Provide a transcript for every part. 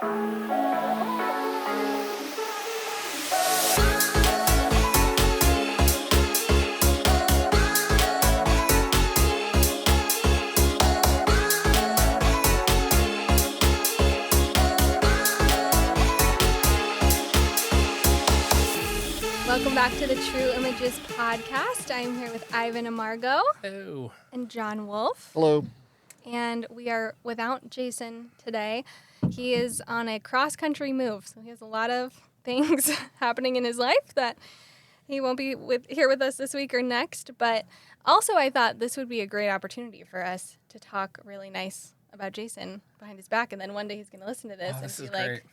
Welcome back to the True Images podcast. I'm here with Ivan and Margot. Hello. And John Wolf. Hello. And we are without Jason today. He is on a cross-country move, so he has a lot of things happening in his life that he won't be here with us this week or next. But also I thought this would be a great opportunity for us to talk really nice about Jason behind his back, and then one day he's going to listen to this and be like,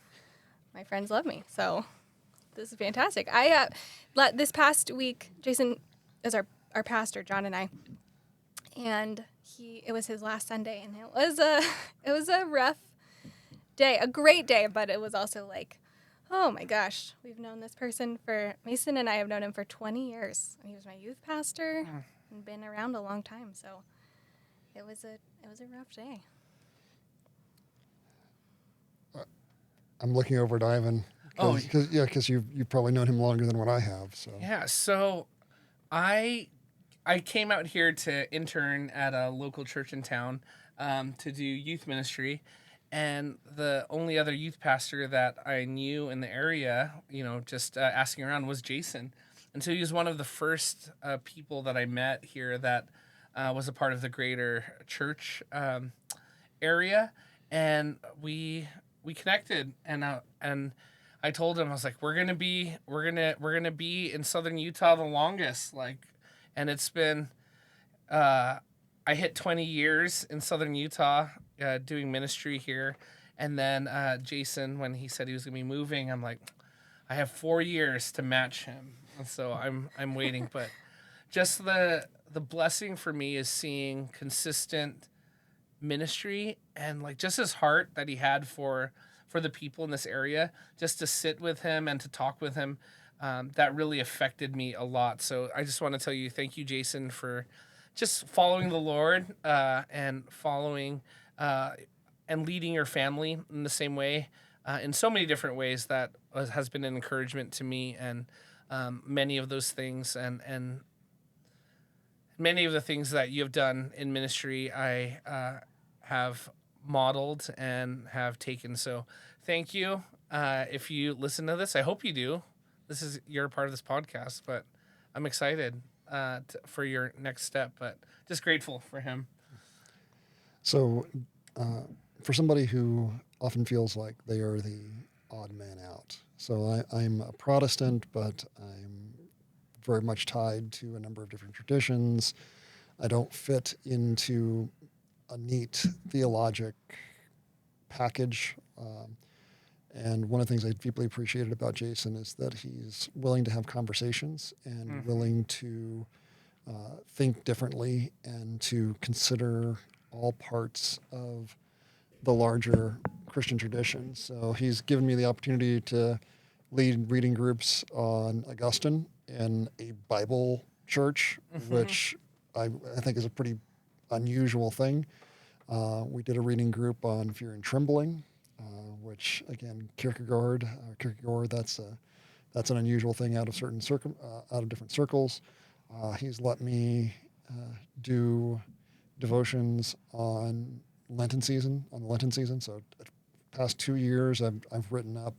my friends love me. So this is fantastic. This past week, Jason is our pastor, John and I, and it was his last Sunday, and it was a rough day, a great day, but it was also like, oh my gosh, we've known this person Mason and I have known him for 20 years, and he was my youth pastor and been around a long time, so it was a rough day. I'm looking over at Ivan. Because you've probably known him longer than what I have. So yeah, so I came out here to intern at a local church in town to do youth ministry, and the only other youth pastor that I knew in the area, just asking around, was Jason, and so he was one of the first people that I met here that was a part of the greater church area, and we connected, and I told him, I was like, we're gonna be in southern Utah the longest, and it's been, I hit 20 years in southern Utah doing ministry here, and then Jason, when he said he was gonna be moving, I'm like, I have 4 years to match him, and so I'm waiting, but just the blessing for me is seeing consistent ministry and just his heart that he had for the people in this area, just to sit with him and to talk with him, that really affected me a lot. So I just want to tell you, thank you, Jason, for just following the Lord and following and leading your family in the same way, in so many different ways that has been an encouragement to me, and many of those things and many of the things that you have done in ministry, I have modeled and have taken. So thank you. If you listen to this, I hope you do. You're a part of this podcast, but I'm excited for your next step, but just grateful for him. So for somebody who often feels like they are the odd man out. So I'm a Protestant, but I'm very much tied to a number of different traditions. I don't fit into a neat theologic package. And one of the things I deeply appreciated about Jason is that he's willing to have conversations and willing to think differently and to consider all parts of the larger Christian tradition. So he's given me the opportunity to lead reading groups on Augustine in a Bible church, which I think is a pretty unusual thing. We did a reading group on Fear and Trembling, which again, Kierkegaard, that's an unusual thing out of different circles. He's let me do devotions on the Lenten season. So the past 2 years, I've written up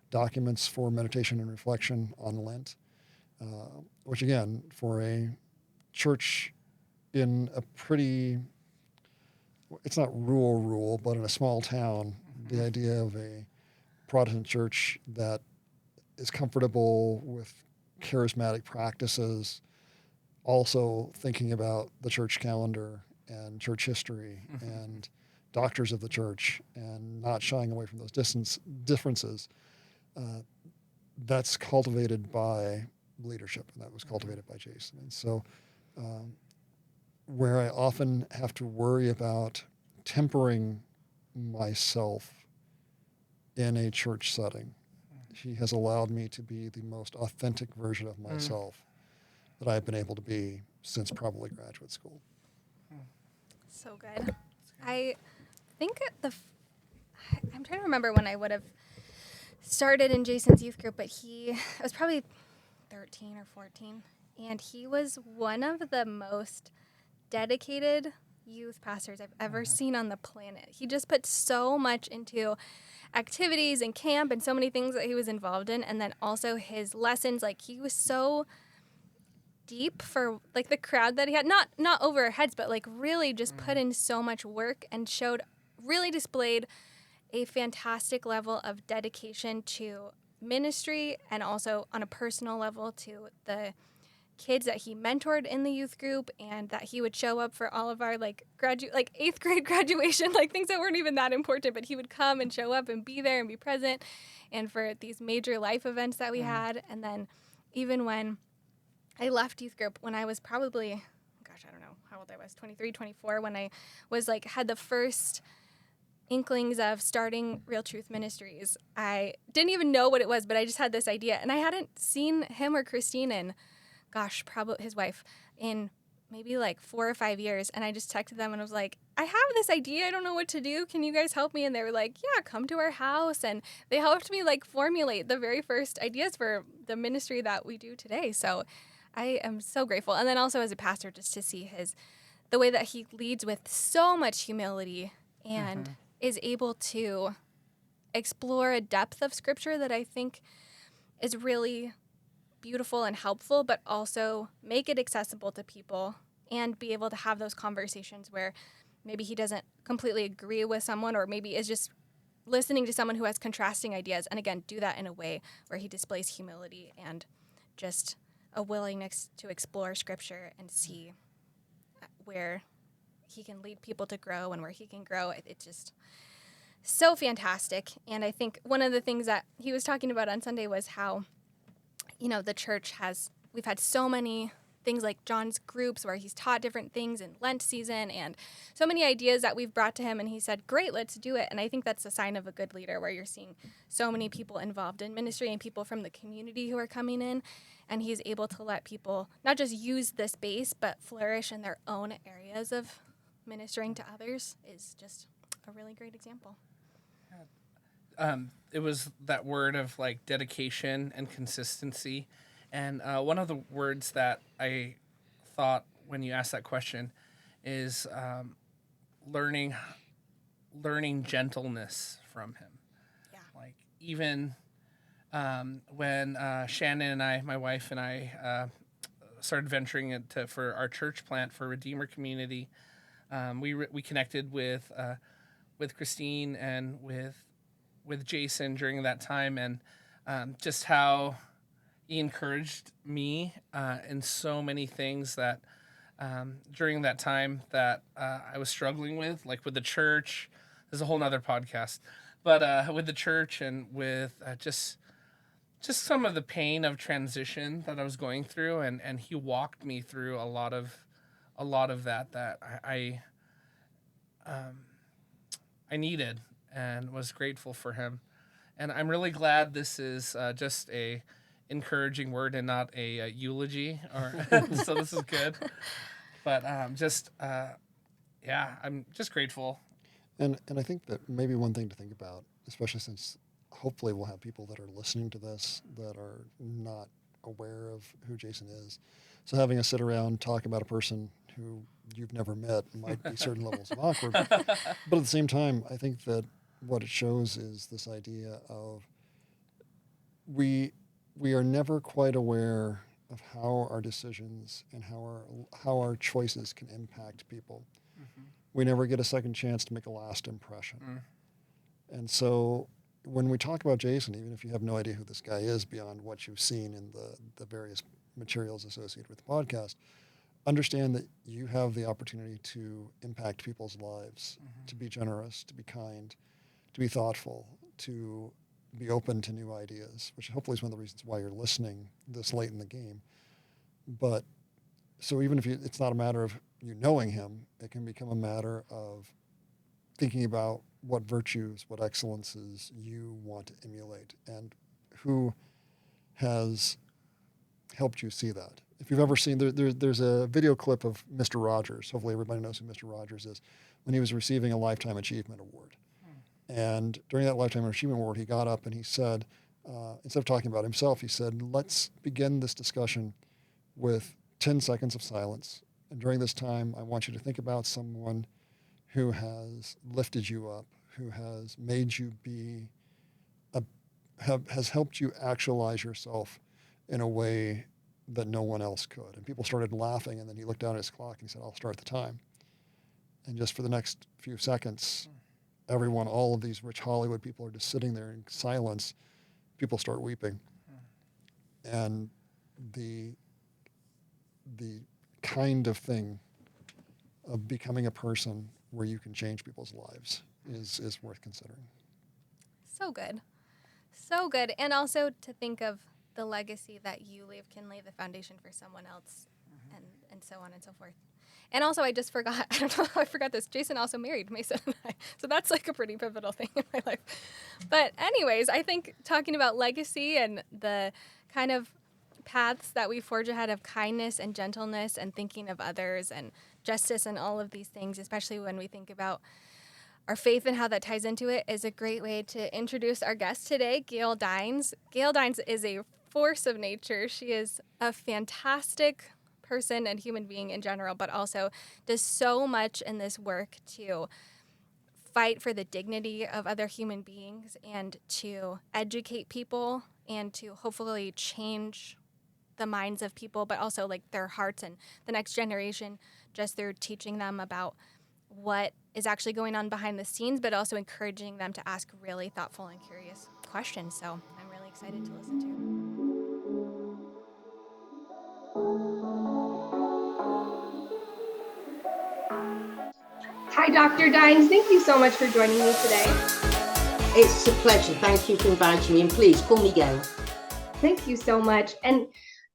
documents for meditation and reflection on Lent, which again, for a church in a pretty, it's not rural, but in a small town, the idea of a Protestant church that is comfortable with charismatic practices, also thinking about the church calendar and church history and doctors of the church and not shying away from those differences, that's cultivated by leadership, and that was cultivated by Jason. And so where I often have to worry about tempering myself in a church setting, he has allowed me to be the most authentic version of myself that I've been able to be since probably graduate school. So good. I think I'm trying to remember when I would have started in Jason's youth group, but I was probably 13 or 14, and he was one of the most dedicated youth pastors I've ever seen on the planet. He just put so much into activities and camp and so many things that he was involved in, and then also his lessons. Like, he was so deep for like the crowd that he had, not over our heads, but like really just put in so much work and really displayed a fantastic level of dedication to ministry, and also on a personal level to the kids that he mentored in the youth group, and that he would show up for all of our like 8th grade graduation, like things that weren't even that important, but he would come and show up and be there and be present, and for these major life events that we had. And then even when I left youth group, when I was probably, I don't know how old I was, 23, 24, when I was like, had the first inklings of starting Real Truth Ministries. I didn't even know what it was, but I just had this idea, and I hadn't seen him or Christine in, probably his wife, in maybe like 4 or 5 years. And I just texted them and I was like, I have this idea. I don't know what to do. Can you guys help me? And they were like, yeah, come to our house. And they helped me like formulate the very first ideas for the ministry that we do today. So I am so grateful. And then also as a pastor, just to see the way that he leads with so much humility and is able to explore a depth of scripture that I think is really beautiful and helpful, but also make it accessible to people and be able to have those conversations where maybe he doesn't completely agree with someone, or maybe is just listening to someone who has contrasting ideas. And again, do that in a way where he displays humility and just a willingness to explore scripture and see where he can lead people to grow and where he can grow. It's just so fantastic. And I think one of the things that he was talking about on Sunday was how, the church we've had so many things like John's groups where he's taught different things in Lent season, and so many ideas that we've brought to him, and he said, great, let's do it. And I think that's a sign of a good leader, where you're seeing so many people involved in ministry and people from the community who are coming in, and he's able to let people not just use the space, but flourish in their own areas of ministering to others, is just a really great example. It was that word of like dedication and consistency. And one of the words that I thought when you asked that question is learning gentleness from him. Yeah. Like even when Shannon and I, my wife and I, started venturing for our church plant for Redeemer Community, we connected with Christine and with Jason during that time, and just how he encouraged me in so many things that during that time that I was struggling with, like with the church. There's a whole nother podcast, but with the church and with just some of the pain of transition that I was going through, and he walked me through a lot of that I needed, and was grateful for him. And I'm really glad this is just a encouraging word and not a eulogy. So this is good. But I'm just grateful. And I think that maybe one thing to think about, especially since hopefully we'll have people that are listening to this that are not aware of who Jason is. So having us sit around talk about a person who you've never met might be certain levels of awkward. But at the same time, I think that what it shows is this idea of we are never quite aware of how our decisions and how our choices can impact people. Mm-hmm. We never get a second chance to make a last impression. And so when we talk about Jason, even if you have no idea who this guy is beyond what you've seen in the various materials associated with the podcast, understand that you have the opportunity to impact people's lives, to be generous, to be kind, to be thoughtful, to be open to new ideas, which hopefully is one of the reasons why you're listening this late in the game. But so even if it's not a matter of you knowing him, it can become a matter of thinking about what virtues, what excellences you want to emulate, and who has helped you see that. If you've ever seen, there's a video clip of Mr. Rogers. Hopefully everybody knows who Mr. Rogers is, when he was receiving a Lifetime Achievement Award. And during that Lifetime Achievement Award, he got up and he said, instead of talking about himself, he said, let's begin this discussion with 10 seconds of silence. And during this time, I want you to think about someone who has lifted you up, who has made you be, has helped you actualize yourself in a way that no one else could. And people started laughing, and then he looked down at his clock and he said, I'll start the time. And just for the next few seconds, everyone, all of these rich Hollywood people are just sitting there in silence. People start weeping. And the kind of thing of becoming a person where you can change people's lives is worth considering. So good. So good. And also to think of the legacy that you leave can lay the foundation for someone else, and so on and so forth. And also, I just forgot, I don't know how I forgot this. Jason also married Mason and I. So that's like a pretty pivotal thing in my life. But anyways, I think talking about legacy and the kind of paths that we forge ahead of kindness and gentleness and thinking of others and justice and all of these things, especially when we think about our faith and how that ties into it, is a great way to introduce our guest today, Gale Dines. Gale Dines is a force of nature. She is a fantastic person and human being in general, but also does so much in this work to fight for the dignity of other human beings and to educate people and to hopefully change the minds of people, but also like their hearts and the next generation, just through teaching them about what is actually going on behind the scenes, but also encouraging them to ask really thoughtful and curious questions. So I'm really excited to listen to. Hi, Dr. Dines. Thank you so much for joining me today. It's a pleasure. Thank you for inviting me, and please call me Gale. Thank you so much. And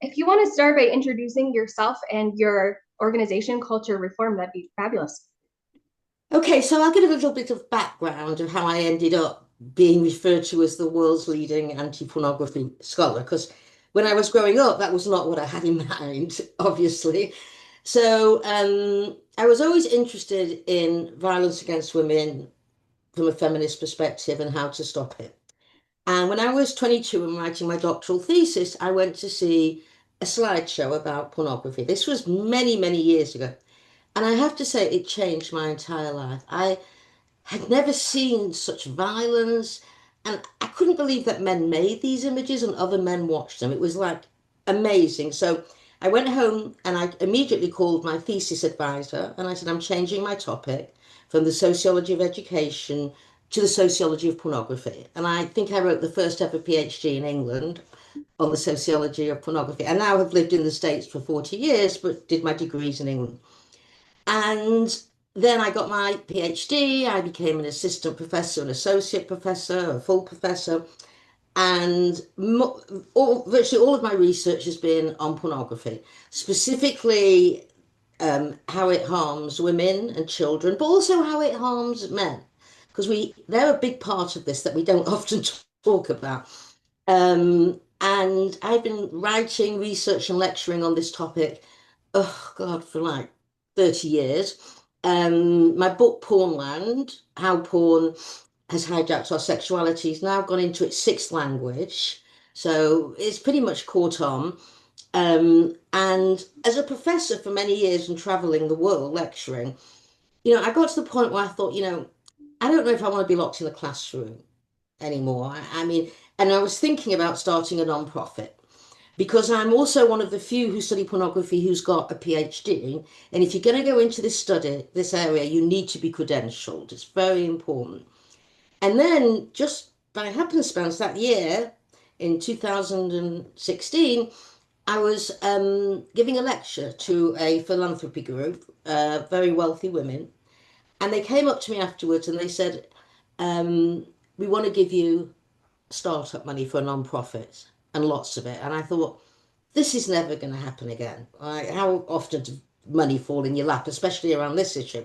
if you want to start by introducing yourself and your organization, Culture Reform, that'd be fabulous. Okay, so I'll give a little bit of background of how I ended up being referred to as the world's leading anti-pornography scholar, because when I was growing up, that was not what I had in mind, obviously. So I was always interested in violence against women from a feminist perspective and how to stop it. And when I was 22 and writing my doctoral thesis, I went to see a slideshow about pornography. This was many, many years ago. And I have to say, it changed my entire life. I had never seen such violence, and I couldn't believe that men made these images and other men watched them. It was like amazing. So I went home and I immediately called my thesis advisor and I said, I'm changing my topic from the sociology of education to the sociology of pornography. And I think I wrote the first ever PhD in England on the sociology of pornography. I now have lived in the States for 40 years, but did my degrees in England. And then I got my PhD. I became an assistant professor, an associate professor, a full professor. And virtually all of my research has been on pornography, specifically how it harms women and children, but also how it harms men, because they're a big part of this that we don't often talk about. And I've been writing, research, and lecturing on this topic, oh God, for like 30 years. My book, Pornland, How Porn Has Hijacked Our Sexuality, has now gone into its sixth language. So it's pretty much caught on. And as a professor for many years and traveling the world lecturing, I got to the point where I thought, I don't know if I want to be locked in a classroom anymore. I mean, and I was thinking about starting a non-profit because I'm also one of the few who study pornography who's got a PhD. And if you're going to go into this area, you need to be credentialed. It's very important. And then just by happenstance that year, in 2016, I was giving a lecture to a philanthropy group, very wealthy women. And they came up to me afterwards and they said, we want to give you startup money for a non-profit and lots of it. And I thought, this is never going to happen again. How often does money fall in your lap, especially around this issue?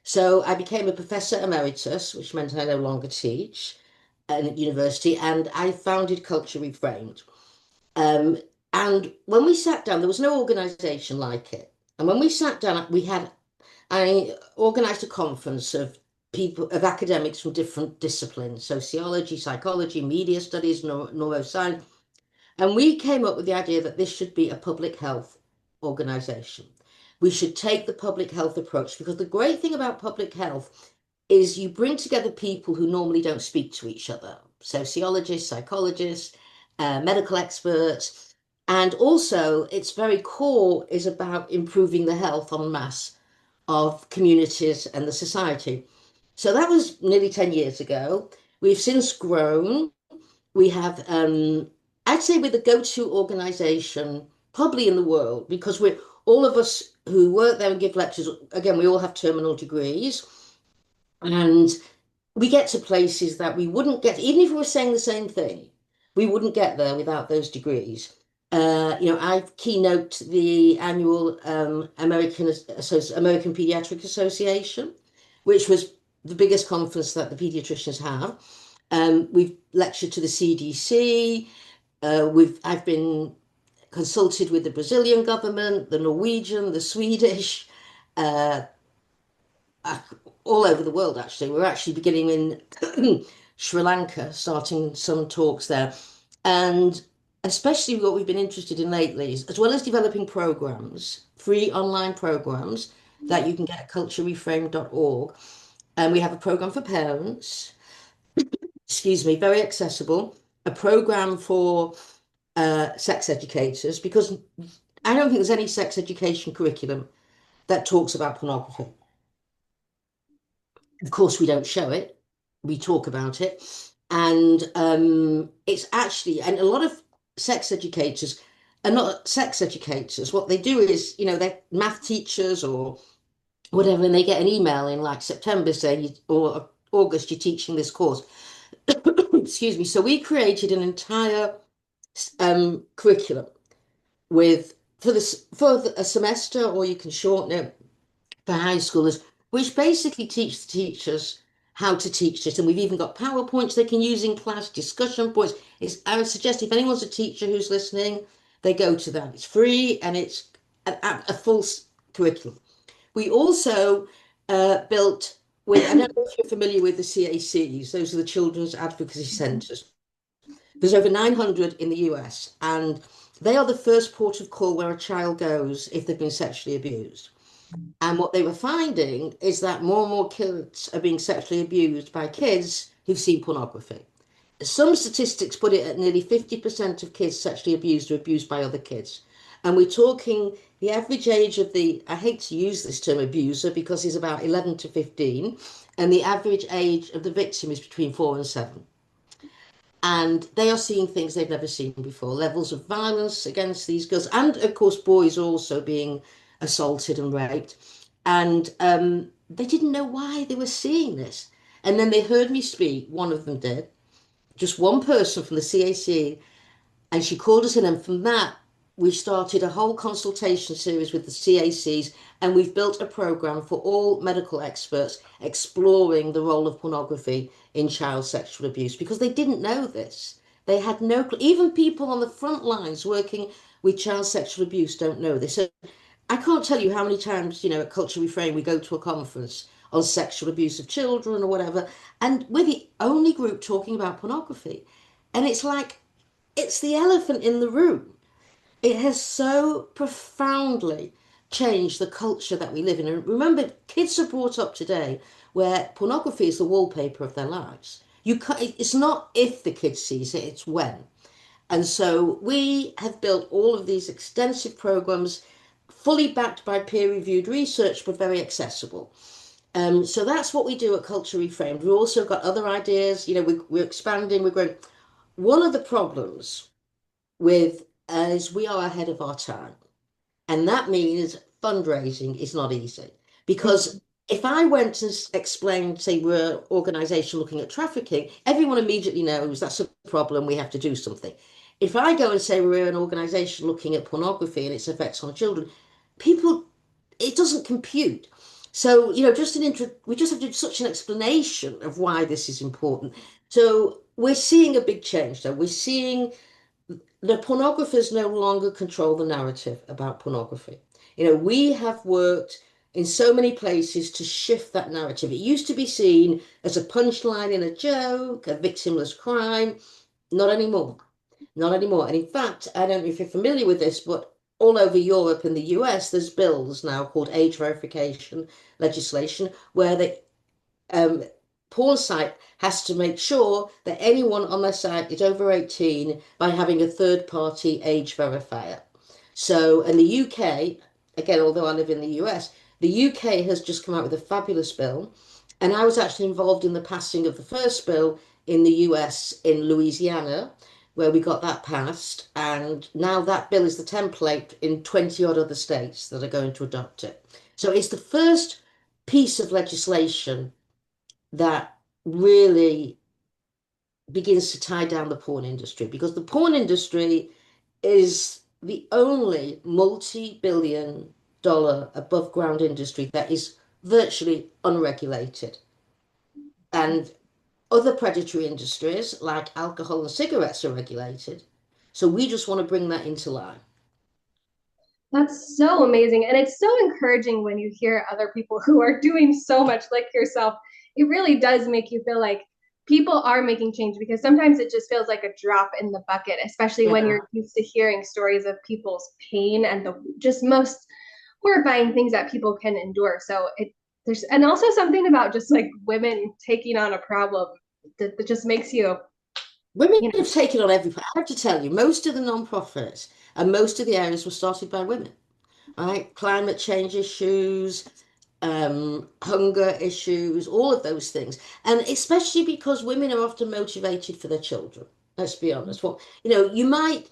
So I became a professor emeritus, which meant I no longer teach at university, and I founded Culture Reframed. And when we sat down, there was no organization like it. And when we sat down, I organized a conference of people, of academics from different disciplines, sociology, psychology, media studies, neuroscience. And we came up with the idea that this should be a public health organization. We should take the public health approach because the great thing about public health is you bring together people who normally don't speak to each other, sociologists, psychologists, medical experts. And also, its very core is about improving the health en masse of communities and the society. So that was nearly 10 years ago. We've since grown. We have, I'd say, we're the go-to organization probably in the world because we're all of us who work there and give lectures. Again, we all have terminal degrees, and we get to places that we wouldn't get, even if we were saying the same thing, we wouldn't get there without those degrees. I keynote the annual American Pediatric Association, which was the biggest conference that the pediatricians have. We've lectured to the CDC. I've been consulted with the Brazilian government, the Norwegian, the Swedish, uh, uh, all over the world. Actually, we're actually beginning in Sri Lanka, starting some talks there, and especially what we've been interested in lately is, as well as developing programs, free online programs that you can get at culturereframed.org, and we have a program for parents, excuse me, very accessible, a program for sex educators, because I don't think there's any sex education curriculum that talks about pornography. Of course, we don't show it, we talk about it. And it's actually, and a lot of sex educators are not sex educators. What they do is, they're math teachers or whatever, and they get an email in like September saying, or August, you're teaching this course. Excuse me. So we created an entire curriculum with for a semester, or you can shorten it for high schoolers, which basically teach the teachers how to teach this. And we've even got PowerPoints they can use in class, discussion points. I would suggest if anyone's a teacher who's listening, they go to that. It's free and it's a full curriculum. We also built with, I don't know if you're familiar with the CACs, those are the Children's Advocacy Centres. There's over 900 in the US, and they are the first port of call where a child goes if they've been sexually abused. And what they were finding is that more and more kids are being sexually abused by kids who've seen pornography. Some statistics put it at nearly 50% of kids sexually abused are abused by other kids. And we're talking the average age of I hate to use this term abuser because he's about 11 to 15, and the average age of the victim is between 4 and 7. And they are seeing things they've never seen before, levels of violence against these girls, and of course, boys also being assaulted and raped. And they didn't know why they were seeing this. And then they heard me speak, one of them did, just one person from the CAC, and she called us in. And from that, we started a whole consultation series with the CACs, and we've built a program for all medical experts exploring the role of pornography in child sexual abuse because they didn't know this. They had no clue. Even people on the front lines working with child sexual abuse don't know this. So I can't tell you how many times, at Culture Reframe, we go to a conference on sexual abuse of children or whatever, and we're the only group talking about pornography. And it's like, it's the elephant in the room. It has so profoundly changed the culture that we live in. And remember, kids are brought up today where pornography is the wallpaper of their lives. It's not if the kid sees it, it's when. And so we have built all of these extensive programs, fully backed by peer-reviewed research, but very accessible. So that's what we do at Culture Reframed. We've also got other ideas. We're expanding, we're growing. One of the problems with is we are ahead of our time. And that means fundraising is not easy. Because if I went to explain, say, we're an organization looking at trafficking, everyone immediately knows that's a problem, we have to do something. If I go and say we're an organization looking at pornography and its effects on children, people, it doesn't compute. So, we just have to do such an explanation of why this is important. So we're seeing a big change, though. We're seeing the pornographers no longer control the narrative about pornography. We have worked in so many places to shift that narrative. It used to be seen as a punchline in a joke, a victimless crime. Not anymore. Not anymore. And in fact, I don't know if you're familiar with this, but all over Europe and the US, there's bills now called age verification legislation, where the um, porn site has to make sure that anyone on their site is over 18 by having a third party age verifier. So, in the UK, again, although I live in the US, the UK has just come out with a fabulous bill. And I was actually involved in the passing of the first bill in the US in Louisiana, where we got that passed. And now that bill is the template in 20 odd other states that are going to adopt it. So it's the first piece of legislation that really begins to tie down the porn industry, because the porn industry is the only multi-billion dollar above ground industry that is virtually unregulated. And other predatory industries like alcohol and cigarettes are regulated. So we just want to bring that into line. That's so amazing. And it's so encouraging when you hear other people who are doing so much like yourself. It really does make you feel like people are making change, because sometimes it just feels like a drop in the bucket, especially when Yeah. you're used to hearing stories of people's pain and the just most horrifying things that people can endure. So there's, and also something about just like women taking on a problem that just makes you, Women you know, have taken on every. I have to tell you, most of the non-profits and most of the areas were started by women, right? Climate change issues, hunger issues, all of those things. And especially because women are often motivated for their children. Let's be honest. Well, you might,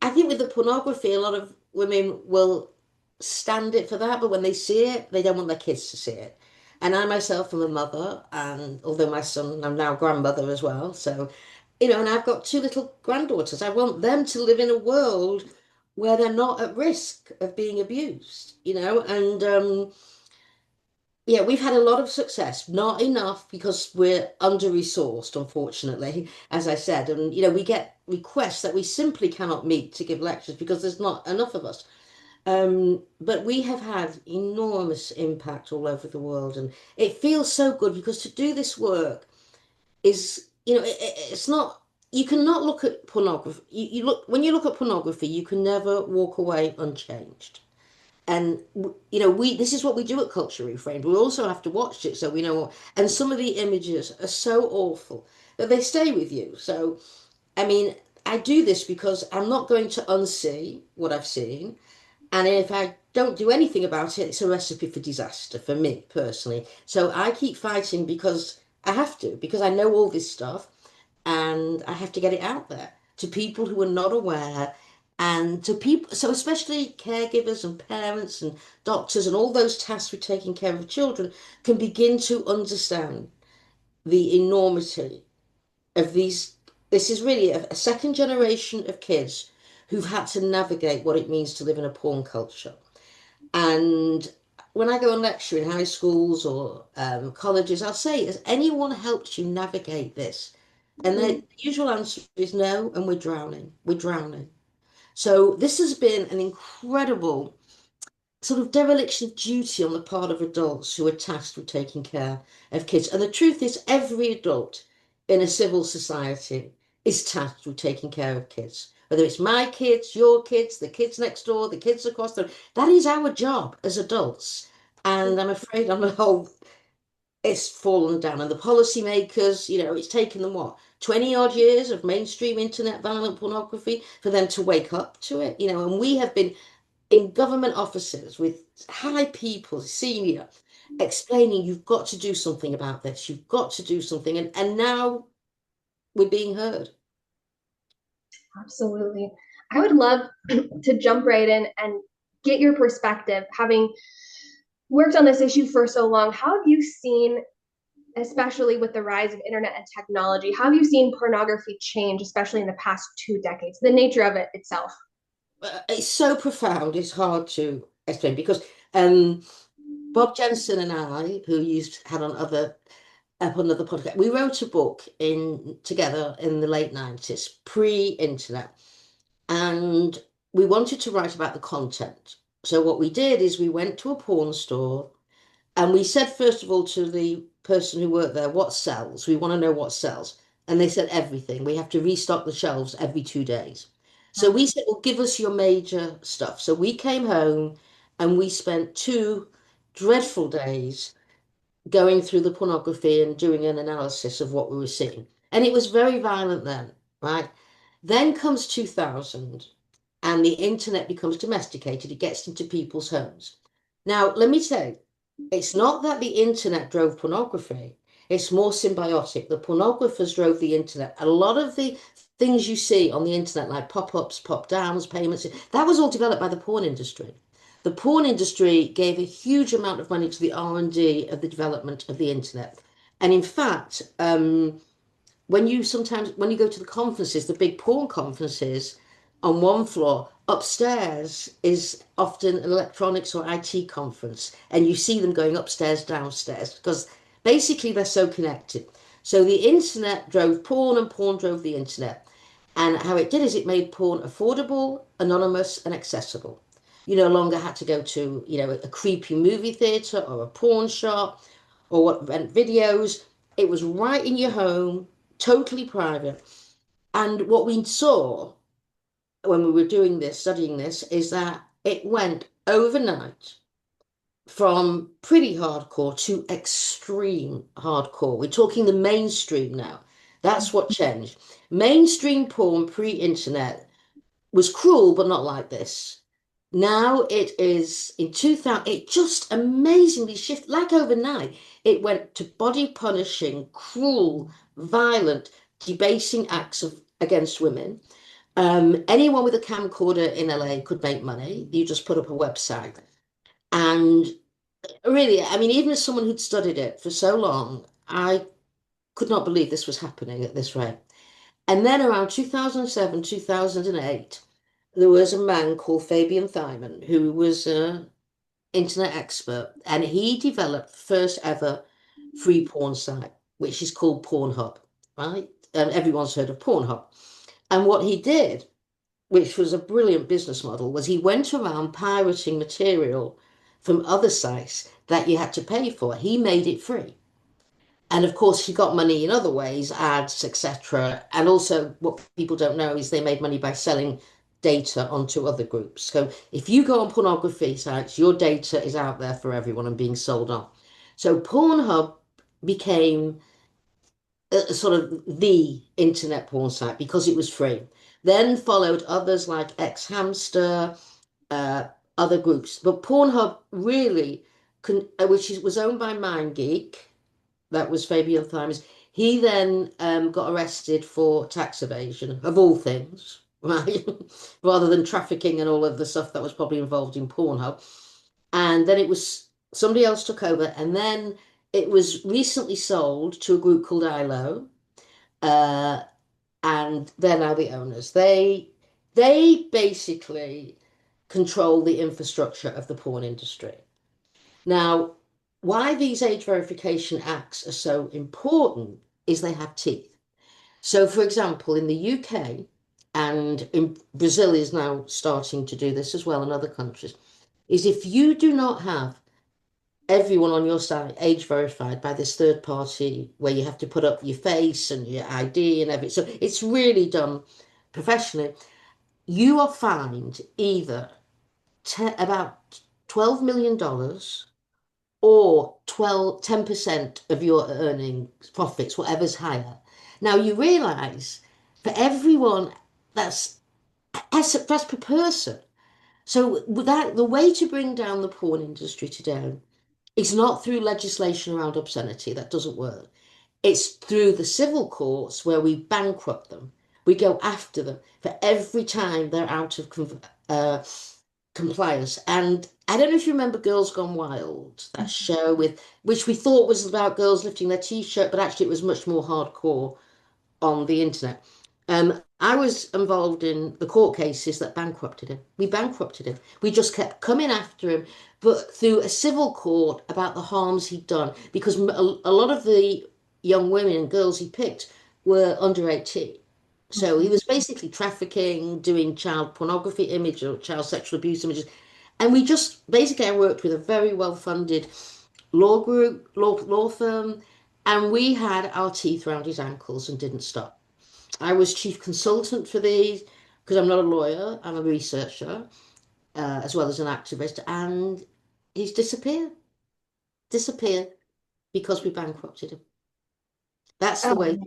I think with the pornography, a lot of women will stand it for that, but when they see it, they don't want their kids to see it. And I myself am a mother, and although my son, I'm now grandmother as well. So, and I've got two little granddaughters. I want them to live in a world where they're not at risk of being abused, and yeah, we've had a lot of success, not enough because we're under-resourced, unfortunately, as I said. And, we get requests that we simply cannot meet to give lectures because there's not enough of us. But we have had enormous impact all over the world. And it feels so good because to do this work is, it's not, you cannot look at pornography. When you look at pornography, you can never walk away unchanged. And we this is what we do at Culture Reframed. We also have to watch it so we know what. And some of the images are so awful that they stay with you. So, I mean, I do this because I'm not going to unsee what I've seen. And if I don't do anything about it, it's a recipe for disaster for me personally. So I keep fighting because I have to, because I know all this stuff and I have to get it out there to people who are not aware, and to people, so especially caregivers and parents and doctors and all those tasked with taking care of children can begin to understand the enormity of these. This is really a second generation of kids who've had to navigate what it means to live in a porn culture. And when I go and lecture in high schools or colleges, I'll say, has anyone helped you navigate this? And the usual answer is no, and we're drowning. We're drowning. So this has been an incredible sort of dereliction of duty on the part of adults who are tasked with taking care of kids. And the truth is, every adult in a civil society is tasked with taking care of kids. Whether it's my kids, your kids, the kids next door, the kids across the, that is our job as adults. And I'm afraid on the whole, it's fallen down. And the policymakers, it's taken them what, 20 odd years of mainstream internet violent pornography for them to wake up to it, and we have been in government offices with high people, senior, explaining you've got to do something about this, you've got to do something. And now we're being heard. absolutely. I would love to jump right in and get your perspective, having worked on this issue for so long. How have you seen, especially with the rise of internet and technology, how have you seen pornography change, especially in the past 2 decades, the nature of it itself? It's so profound, it's hard to explain because Bob Jensen and I, who had on another podcast, we wrote a book in together in the late 90s, pre-internet, and we wanted to write about the content. So what we did is we went to a porn store and we said, first of all, to the person who worked there, what sells? We want to know what sells. And they said everything. We have to restock the shelves every 2 days. So we said, well, give us your major stuff. So we came home and we spent 2 dreadful days going through the pornography and doing an analysis of what we were seeing. And it was very violent then, right? Then comes 2000 and the internet becomes domesticated. It gets into people's homes. Now, let me say, it's not that the internet drove pornography. It's more symbiotic. The pornographers drove the internet. A lot of the things you see on the internet, like pop-ups, pop-downs, payments, that was all developed by the porn industry. The porn industry gave a huge amount of money to the R&D of the development of the internet. And in fact, when you go to the conferences, the big porn conferences on one floor, upstairs is often an electronics or IT conference, and you see them going upstairs, downstairs, because basically they're so connected. So the internet drove porn and porn drove the internet. And how it did is it made porn affordable, anonymous, and accessible. You no longer had to go to, a creepy movie theater or a porn shop or what rent videos. It was right in your home, totally private. And what we saw when we were doing this, studying this, is that it went overnight from pretty hardcore to extreme hardcore. We're talking the mainstream now. That's what changed. Mainstream porn pre-internet was cruel, but not like this. Now it is in 2000, it just amazingly shifted, like overnight. It went to body punishing, cruel, violent, debasing acts against women. Anyone with a camcorder in LA could make money. You just put up a website. And really, I mean, even as someone who'd studied it for so long, I could not believe this was happening at this rate. And then around 2007, 2008, there was a man called Fabian Thyman who was an internet expert, and he developed the first ever free porn site, which is called Pornhub, right? And everyone's heard of Pornhub. And what he did, which was a brilliant business model, was he went around pirating material from other sites that you had to pay for. He made it free. And of course, he got money in other ways, ads, etc. And also, what people don't know is they made money by selling data onto other groups. So if you go on pornography sites, your data is out there for everyone and being sold on. So Pornhub became sort of the internet porn site because it was free. Then followed others like X Hamster, uh, other groups. But Pornhub really, was owned by MindGeek, that was Fabian Thymes. He then got arrested for tax evasion, of all things, right? Rather than trafficking and all of the stuff that was probably involved in Pornhub. And then it was somebody else took over, and then it was recently sold to a group called ILO, uh, and they're now the owners. They basically control the infrastructure of the porn industry. Now, why these age verification acts are so important is they have teeth. So, for example, in the UK, and in Brazil is now starting to do this as well, and other countries, is if you do not have everyone on your site age verified by this third party where you have to put up your face and your ID and everything, so it's really done professionally, you are fined either about $12 million or 10% of your earnings profits, whatever's higher. Now you realize for everyone that's per person. So that the way to bring down the porn industry today is not through legislation around obscenity. That doesn't work. It's through the civil courts where we bankrupt them. We go after them for every time they're out of uh, compliance. And I don't know if you remember Girls Gone Wild, that show with which we thought was about girls lifting their t-shirt, but actually it was much more hardcore on the internet. I was involved in the court cases that bankrupted him. We bankrupted him. We just kept coming after him, but through a civil court about the harms he'd done, because a lot of the young women and girls he picked were under 18. So he was basically trafficking, doing child pornography image or child sexual abuse images. And we just basically, I worked with a very well-funded law group, law firm, and we had our teeth around his ankles and didn't stop. I was chief consultant for these because I'm not a lawyer, I'm a researcher, as well as an activist, and he's disappeared because we bankrupted him. That's the Oh, way.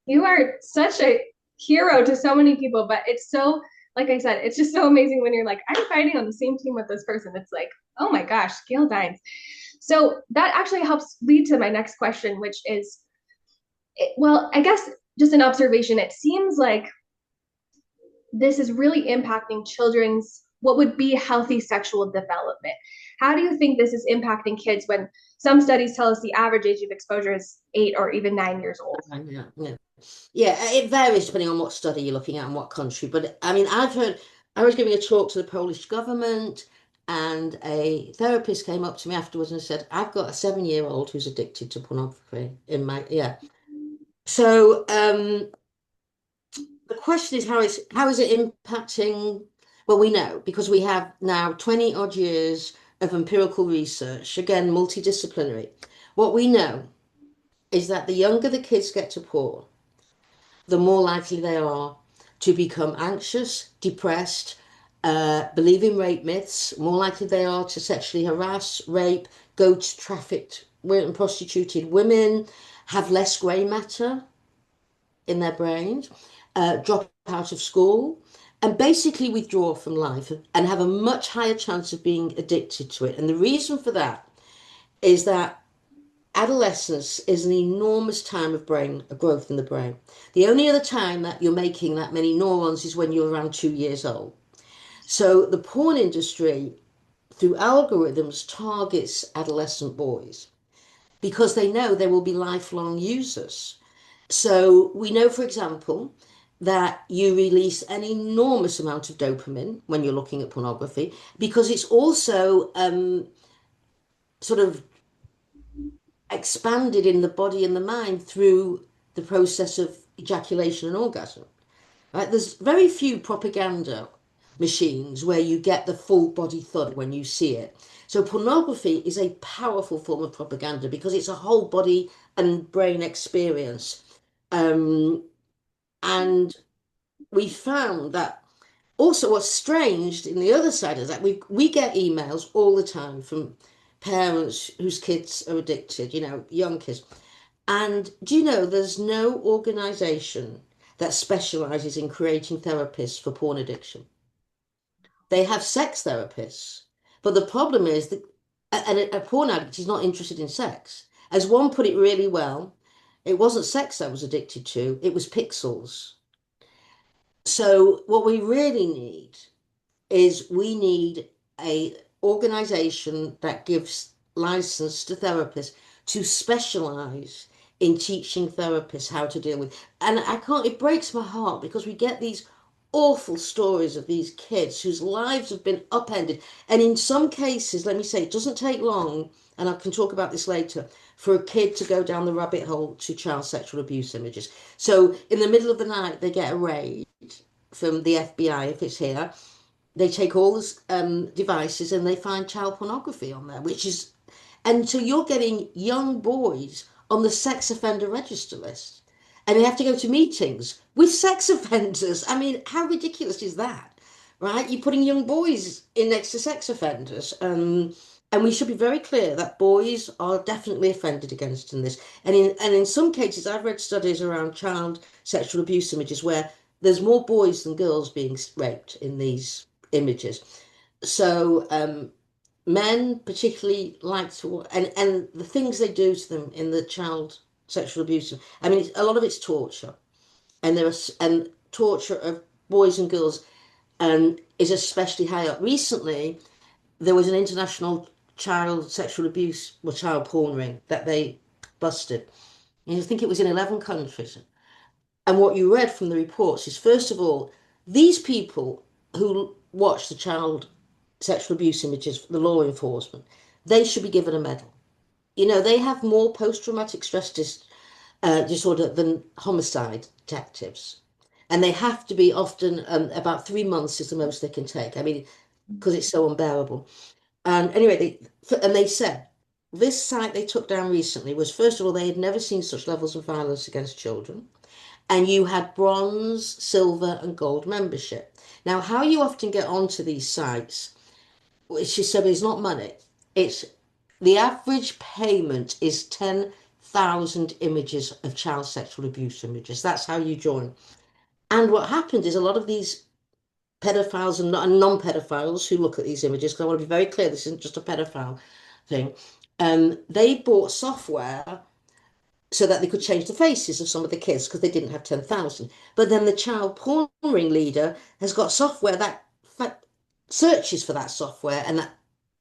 you are such a hero to so many people, but it's so, like I said, it's just so amazing when you're like, I'm fighting on the same team with this person. It's like, oh my gosh, Gale Dines. So that actually helps lead to my next question, which is, well, I guess just an observation. It seems like this is really impacting children's what would be healthy sexual development. How do you think this is impacting kids when some studies tell us the average age of exposure is 8 or even 9 years old? Yeah, yeah. Yeah, it varies depending on what study you're looking at and what country. But I mean, I was giving a talk to the Polish government, and a therapist came up to me afterwards and said, I've got a 7-year-old who's addicted to pornography in my, yeah. So the question is, how is it impacting? Well, we know because we have now 20 odd years of empirical research, again, multidisciplinary. What we know is that the younger the kids get to porn, the more likely they are to become anxious, depressed, believe in rape myths, more likely they are to sexually harass, rape, go to trafficked and prostituted women, have less grey matter in their brains, drop out of school, and basically withdraw from life and have a much higher chance of being addicted to it. And the reason for that is that adolescence is an enormous time of brain growth in the brain. The only other time that you're making that many neurons is when you're around 2 years old. So the porn industry, through algorithms, targets adolescent boys because they know they will be lifelong users. So we know, for example, that you release an enormous amount of dopamine when you're looking at pornography because it's also sort of expanded in the body and the mind through the process of ejaculation and orgasm. Right? There's very few propaganda machines where you get the full body thud when you see it. So pornography is a powerful form of propaganda because it's a whole body and brain experience. And we found that also what's strange in the other side is that we get emails all the time from parents whose kids are addicted, young kids. And do you know there's no organization that specializes in creating therapists for porn addiction? They have sex therapists, but the problem is that a porn addict is not interested in sex. As one put it really well, it wasn't sex I was addicted to, it was pixels. So what we really need is we need a organization that gives license to therapists to specialize in teaching therapists how to deal with. And I can't, it breaks my heart because we get these awful stories of these kids whose lives have been upended. And in some cases, let me say, it doesn't take long, and I can talk about this later, for a kid to go down the rabbit hole to child sexual abuse images. So in the middle of the night, they get a raid from the FBI if it's here. They take all the devices and they find child pornography on there, which is, and so you're getting young boys on the sex offender register list, and they have to go to meetings with sex offenders. I mean, how ridiculous is that, right? You're putting young boys in next to sex offenders, and we should be very clear that boys are definitely offended against in this. And in some cases, I've read studies around child sexual abuse images where there's more boys than girls being raped in these images. So men particularly like to, and the things they do to them in the child sexual abuse. I mean, a lot of it's torture, and and torture of boys and girls is especially high up. Recently, there was an international child sexual abuse or child porn ring that they busted. And I think it was in 11 countries. And what you read from the reports is, first of all, these people who watch the child sexual abuse images, the law enforcement, they should be given a medal. They have more post-traumatic stress disorder than homicide detectives. And they have to be often, about 3 months is the most they can take. I mean, because it's so unbearable. And anyway, they said this site they took down recently was, first of all, they had never seen such levels of violence against children. And you had bronze, silver, and gold membership. Now, how you often get onto these sites, which she said is not money, it's the average payment is 10,000 images of child sexual abuse images. That's how you join. And what happened is a lot of these pedophiles and non-pedophiles who look at these images, because I want to be very clear, this isn't just a pedophile thing, they bought software so that they could change the faces of some of the kids because they didn't have 10,000. But then the child porn ringleader has got software that searches for that software and that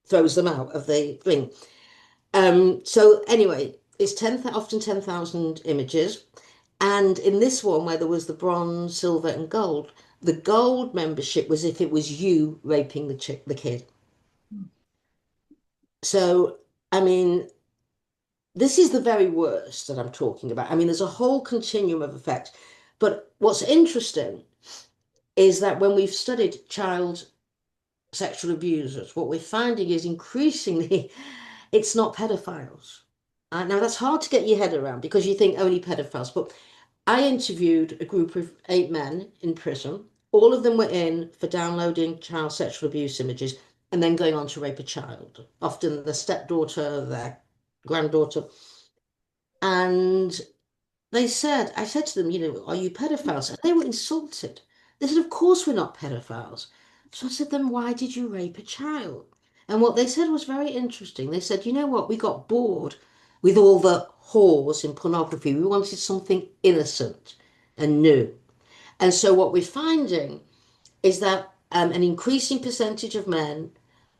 throws them out of the thing. So anyway, it's often 10,000 images. And in this one, where there was the bronze, silver, and gold, the gold membership was if it was you raping the kid. So, I mean, this is the very worst that I'm talking about. I mean, there's a whole continuum of effects. But what's interesting is that when we've studied child sexual abusers, what we're finding is increasingly it's not pedophiles. Now, that's hard to get your head around because you think only pedophiles. But I interviewed a group of 8 men in prison. All of them were in for downloading child sexual abuse images and then going on to rape a child, often the stepdaughter, their granddaughter. And I said to them, are you pedophiles? And they were insulted. They said, of course we're not pedophiles. So I said, then why did you rape a child? And what they said was very interesting. They said, you know what? We got bored with all the whores in pornography. We wanted something innocent and new. And so what we're finding is that an increasing percentage of men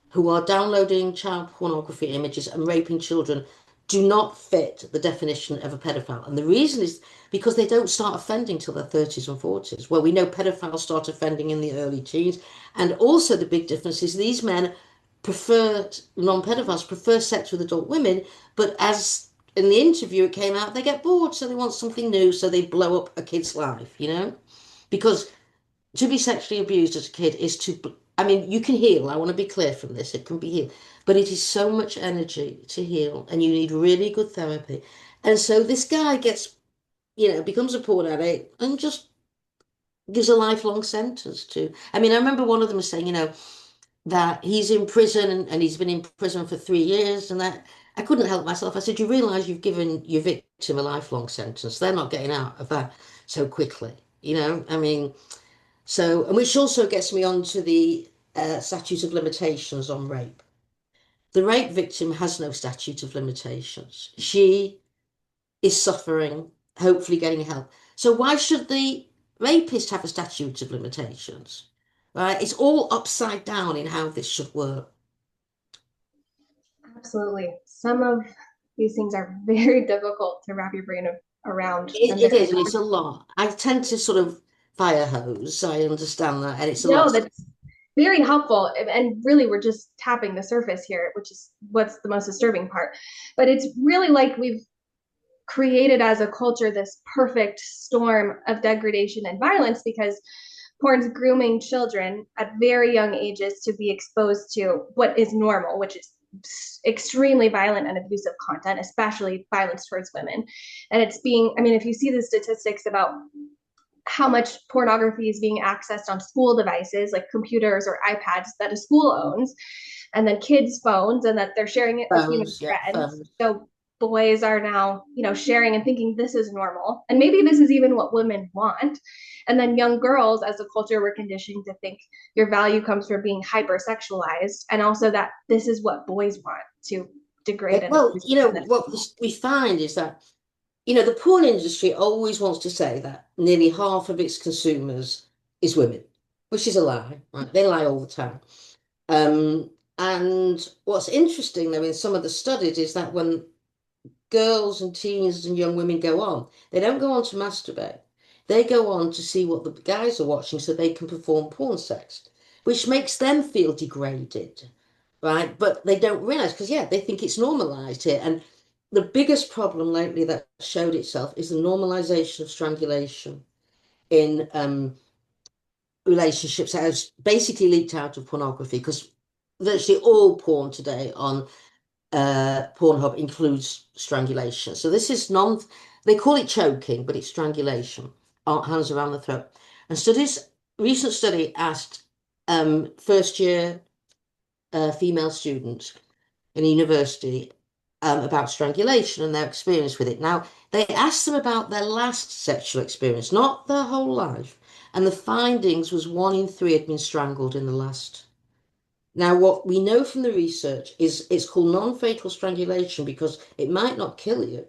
who are downloading child pornography images and raping children do not fit the definition of a pedophile. And the reason is because they don't start offending till their 30s and 40s, where we know pedophiles start offending in the early teens. And also the big difference is these men non-pedophiles prefer sex with adult women, but as in the interview it came out, they get bored, so they want something new, so they blow up a kid's life, Because to be sexually abused as a kid is I mean, you can heal. I want to be clear from this. It can be healed. But it is so much energy to heal, and you need really good therapy. And so this guy becomes a porn addict and just gives a lifelong sentence to. I mean, I remember one of them saying, that he's in prison and he's been in prison for 3 years, and that I couldn't help myself. I said, you realize you've given your victim a lifelong sentence. They're not getting out of that so quickly. I mean, so, and which also gets me on to the statute of limitations on rape. The rape victim has no statute of limitations. She is suffering, hopefully getting help. So why should the rapist have a statute of limitations? Right? It's all upside down in how this should work. Absolutely. Some of these things are very difficult to wrap your brain around. It is, and it's a lot. I tend to sort of fire hose. I understand that, and it's a No, lot. that's very helpful. And really, we're just tapping the surface here, which is what's the most disturbing part. But it's really like we've created as a culture this perfect storm of degradation and violence because porn's grooming children at very young ages to be exposed to what is normal, which is extremely violent and abusive content, especially violence towards women. And it's being, I mean, if you see the statistics about how much pornography is being accessed on school devices like computers or iPads that a school owns, and then kids' phones, and that they're sharing it with human friends. So boys are now, sharing and thinking this is normal. And maybe this is even what women want. And then young girls, as a culture, we're conditioned to think your value comes from being hypersexualized, and also that this is what boys want to degrade. Well, what we find is that, the porn industry always wants to say that nearly half of its consumers is women, which is a lie, right? They lie all the time. And what's interesting, though, in some of the studies is that when girls and teens and young women go on, they don't go on to masturbate. They go on to see what the guys are watching so they can perform porn sex, which makes them feel degraded, right? But they don't realize because, they think it's normalized here. And the biggest problem lately that showed itself is the normalization of strangulation in relationships that has basically leaked out of pornography, because virtually all porn today on Pornhub includes strangulation. So this is they call it choking, but it's strangulation, hands around the throat. And recent study asked first year female students in a university about strangulation and their experience with it. Now, they asked them about their last sexual experience, not their whole life. And the findings was 1 in 3 had been strangled in the last. Now, what we know from the research is it's called non-fatal strangulation because it might not kill you,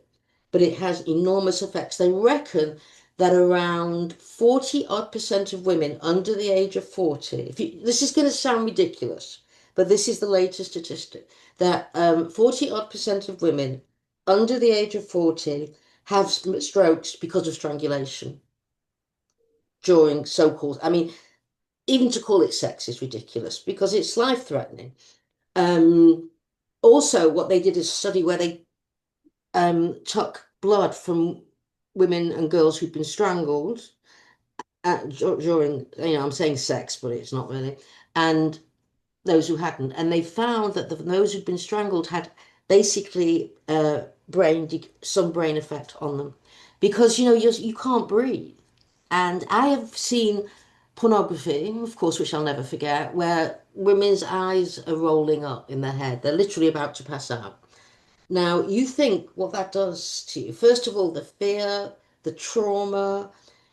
but it has enormous effects. They reckon that around 40 odd percent of women under the age of 40, this is going to sound ridiculous, but this is the latest statistic, that 40 odd percent of women under the age of 40 have strokes because of strangulation during so-called, I mean, even to call it sex is ridiculous because it's life-threatening. Also, what they did is a study where they took blood from women and girls who'd been strangled during, I'm saying sex, but it's not really, and those who hadn't. And they found that those who'd been strangled had basically some brain effect on them because, you can't breathe. And I have seen pornography, of course, which I'll never forget, where women's eyes are rolling up in their head. They're literally about to pass out. Now, you think what that does to you. First of all, the fear, the trauma,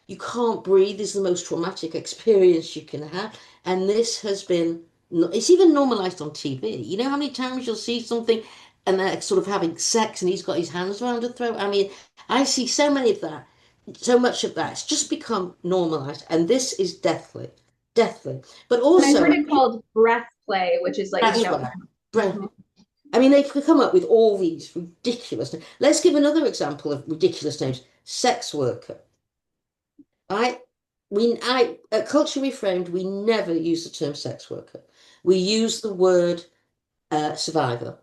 you can't breathe is the most traumatic experience you can have. And this has been, it's even normalized on TV. You know how many times you'll see something and they're sort of having sex and he's got his hands around her throat? I mean, I see so many of that, so much of that. It's just become normalized. And this is deathly, deathly. But And I've also, heard it called breath play, which is like, that's right. I mean, they've come up with all these ridiculous names. Let's give another example of ridiculous names. Sex worker. At Culture Reframed, we never use the term sex worker. We use the word survivor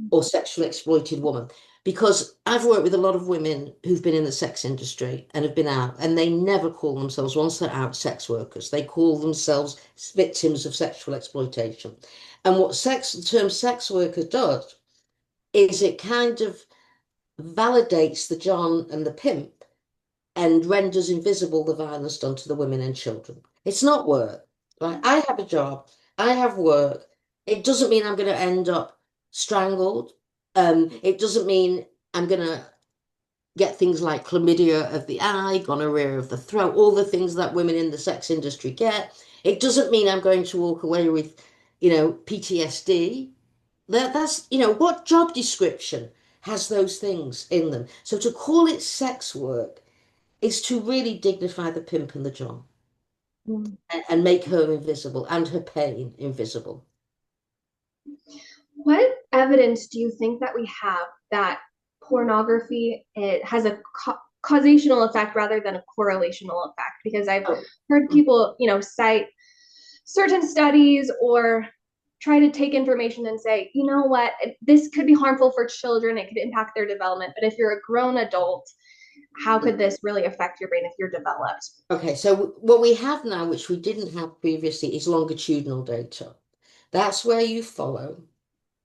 or sexually exploited woman because I've worked with a lot of women who've been in the sex industry and have been out, and they never call themselves, once they're out, sex workers. They call themselves victims of sexual exploitation. And what the term sex worker does is it kind of validates the John and the pimp and renders invisible the violence done to the women and children. It's not work. Right? I have a job. I have work. It doesn't mean I'm going to end up strangled. It doesn't mean I'm going to get things like chlamydia of the eye, gonorrhea of the throat, all the things that women in the sex industry get. It doesn't mean I'm going to walk away with, PTSD. That's, what job description has those things in them? So to call it sex work is to really dignify the pimp and the John and make her invisible and her pain invisible. What evidence do you think that we have that pornography it has a causational effect rather than a correlational effect? Because I've heard people, cite certain studies or try to take information and say, you know what, this could be harmful for children, it could impact their development, but if you're a grown adult, how could this really affect your brain if you're developed? Okay, so what we have now, which we didn't have previously, is longitudinal data. That's where you follow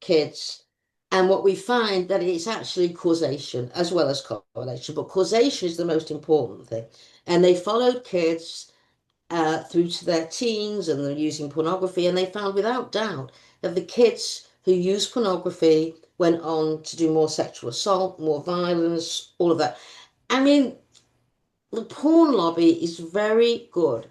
kids. And what we find that it's actually causation as well as correlation, but causation is the most important thing. And they followed kids through to their teens and they're using pornography. And they found without doubt that the kids who used pornography went on to do more sexual assault, more violence, all of that. I mean, the porn lobby is very good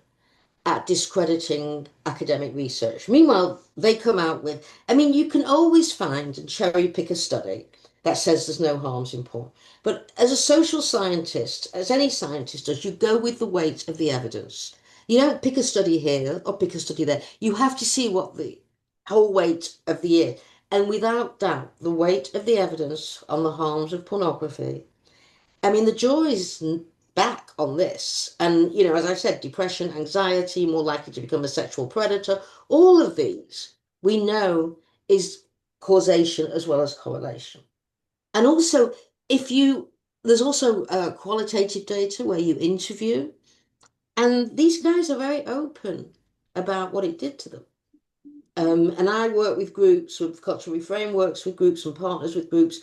at discrediting academic research. Meanwhile, they come out with, I mean, you can always find and cherry pick a study that says there's no harms in porn. But as a social scientist, as any scientist does, you go with the weight of the evidence. You don't pick a study here or pick a study there. You have to see what the whole weight of the year. And without doubt, the weight of the evidence on the harms of pornography, I mean, the jury's back on this. And, as I said, depression, anxiety, more likely to become a sexual predator, all of these we know is causation as well as correlation. And also, there's also qualitative data where you interview And these guys are very open about what it did to them. And I work with groups, with Cultural Reframe works with groups and partners with groups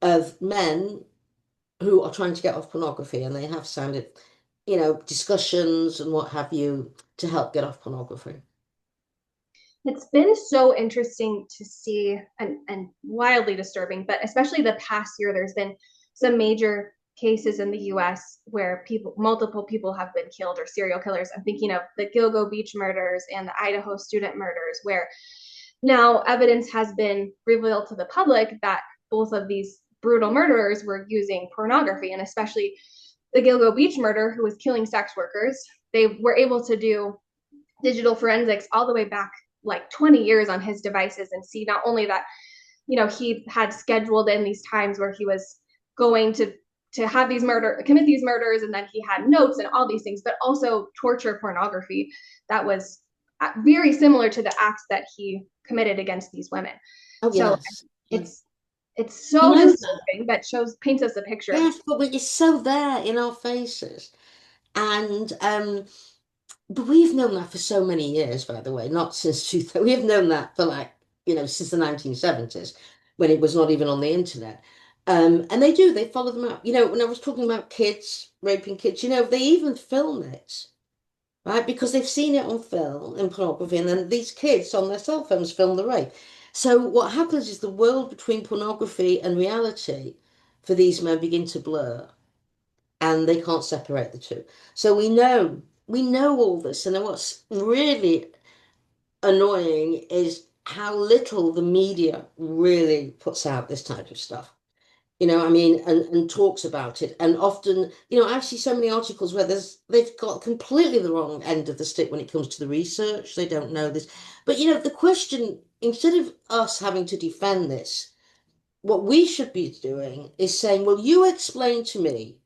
of men who are trying to get off pornography, and they have sounded, discussions and what have you to help get off pornography. It's been so interesting to see and wildly disturbing, but especially the past year, there's been some major cases in the US where multiple people have been killed, or serial killers. I'm thinking of the Gilgo Beach murders and the Idaho student murders, where now evidence has been revealed to the public that both of these brutal murderers were using pornography, and especially the Gilgo Beach murder, who was killing sex workers. They were able to do digital forensics all the way back like 20 years on his devices and see not only that, he had scheduled in these times where he was going to have commit these murders, and then he had notes and all these things, but also torture pornography that was very similar to the acts that he committed against these women. Oh, So yes. it's so disturbing, but paints us a picture. Yes, but it's so there in our faces. And but we've known that for so many years, by the way, not since 2000. We've known that for since the 1970s, when it was not even on the internet. And they follow them up. When I was talking about kids, raping kids, they even film it, right? Because they've seen it on film in pornography, and then these kids on their cell phones film the rape. So what happens is the world between pornography and reality for these men begin to blur, and they can't separate the two. So we know all this, and then what's really annoying is how little the media really puts out this type of stuff. I mean, and talks about it. And often, I see so many articles where they've got completely the wrong end of the stick when it comes to the research. They don't know this. But the question, instead of us having to defend this, what we should be doing is saying, well, you explain to me,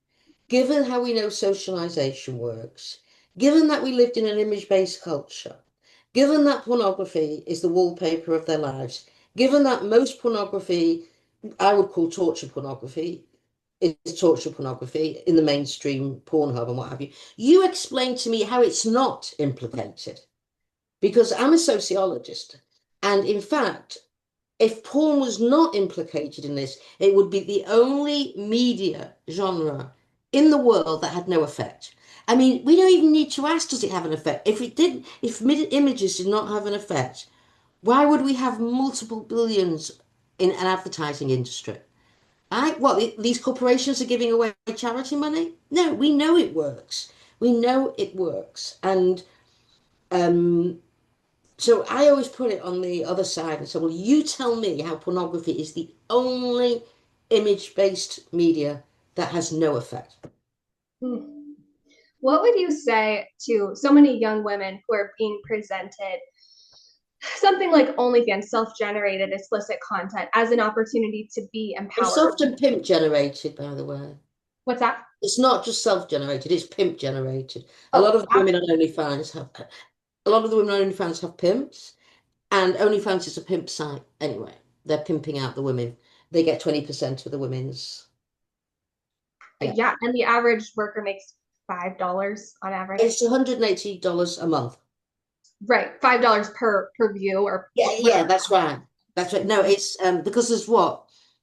given how we know socialization works, given that we lived in an image-based culture, given that pornography is the wallpaper of their lives, given that most pornography, I would call torture pornography, is torture pornography in the mainstream Pornhub and what have you. You explain to me how it's not implicated, because I'm a sociologist. And in fact, if porn was not implicated in this, it would be the only media genre in the world that had no effect. I mean, we don't even need to ask, does it have an effect? If it did, if images did not have an effect, why would we have multiple billions in an advertising industry? These corporations are giving away charity money? No, we know it works. We know it works. And um, so I always put it on the other side and say, well, you tell me how pornography is the only image-based media that has no effect. Hmm. What would you say to so many young women who are being presented something like OnlyFans, self-generated explicit content, as an opportunity to be It's empowered? often pimp generated, by the way. What's that? It's not just self-generated, it's pimp generated. A lot Oh, of the women on OnlyFans have pimps, and OnlyFans is a pimp site anyway. They're pimping out the women. They get 20% of the women's. Yeah. yeah, and the average worker makes $5 on average. It's $180 a month. Right, $5 per view or Yeah, that's right. That's right. No, it's because there's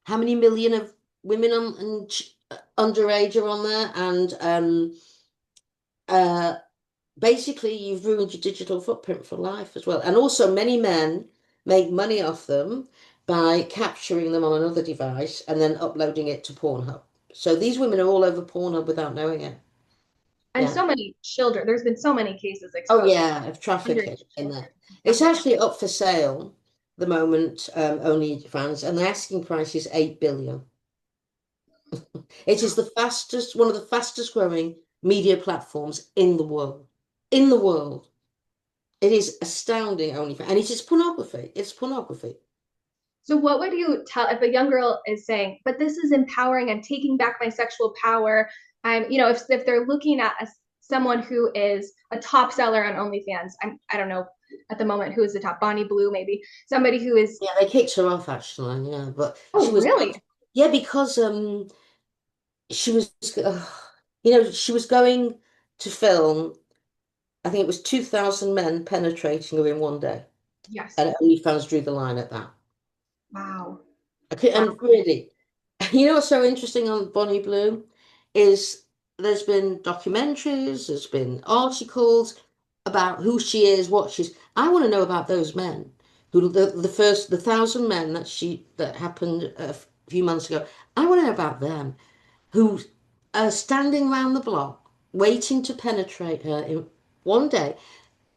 how many million of women underage are on there, and uh basically you've ruined your digital footprint for life as well. And also many men make money off them by capturing them on another device and then uploading it to Pornhub. So these women are all over Pornhub without knowing it. And Yeah. so many children. There's been so many cases Oh exposed. yeah, of trafficking in Children. there. It's actually up for sale the moment, only fans, and the asking price is 8 billion. It is one of the fastest growing media platforms in the world. In the world. It is astounding only, and it is pornography. It's pornography. So what would you tell if a young girl is saying, but this is empowering, I'm taking back my sexual power. If they're looking at someone who is a top seller on OnlyFans, I don't know at the moment who is the top, Bonnie Blue maybe, somebody who is. Yeah, they kicked her off actually. Yeah, but Oh she was. really? Yeah, because she was, she was going to film I think it was 2,000 men penetrating her in one day. Yes. And OnlyFans drew the line at that. Wow. Wow. And really, you know what's so interesting on Bonnie Bloom is there's been documentaries, there's been articles about who she is, what she's. I want to know about those men who the 1,000 men that happened a few months ago. I want to know about them who are standing around the block waiting to penetrate her in one day.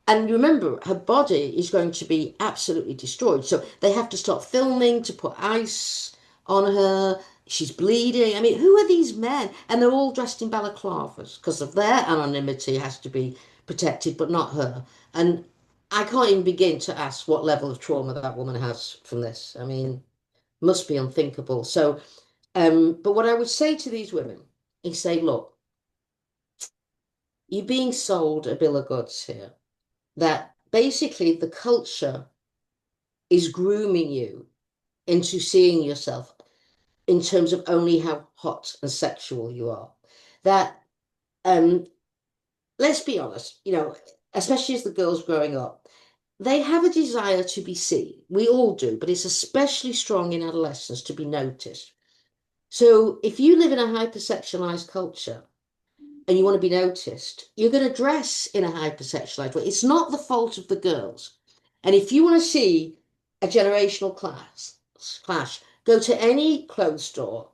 And remember, her body is going to be absolutely destroyed. So they have to stop filming to put ice on her. She's bleeding. I mean, who are these men? And they're all dressed in balaclavas because of their anonymity has to be protected, but not her. And I can't even begin to ask what level of trauma that woman has from this. I mean, must be unthinkable. So, but what I would say to these women is say, look, you're being sold a bill of goods here that basically the culture is grooming you into seeing yourself in terms of only how hot and sexual you are. That, um, let's be honest, especially as the girls growing up, they have a desire to be seen. We all do, but it's especially strong in adolescence to be noticed. So if you live in a hypersexualized culture, and you want to be noticed, you're going to dress in a hypersexualized way. It's not the fault of the girls. And if you want to see a generational clash, go to any clothes store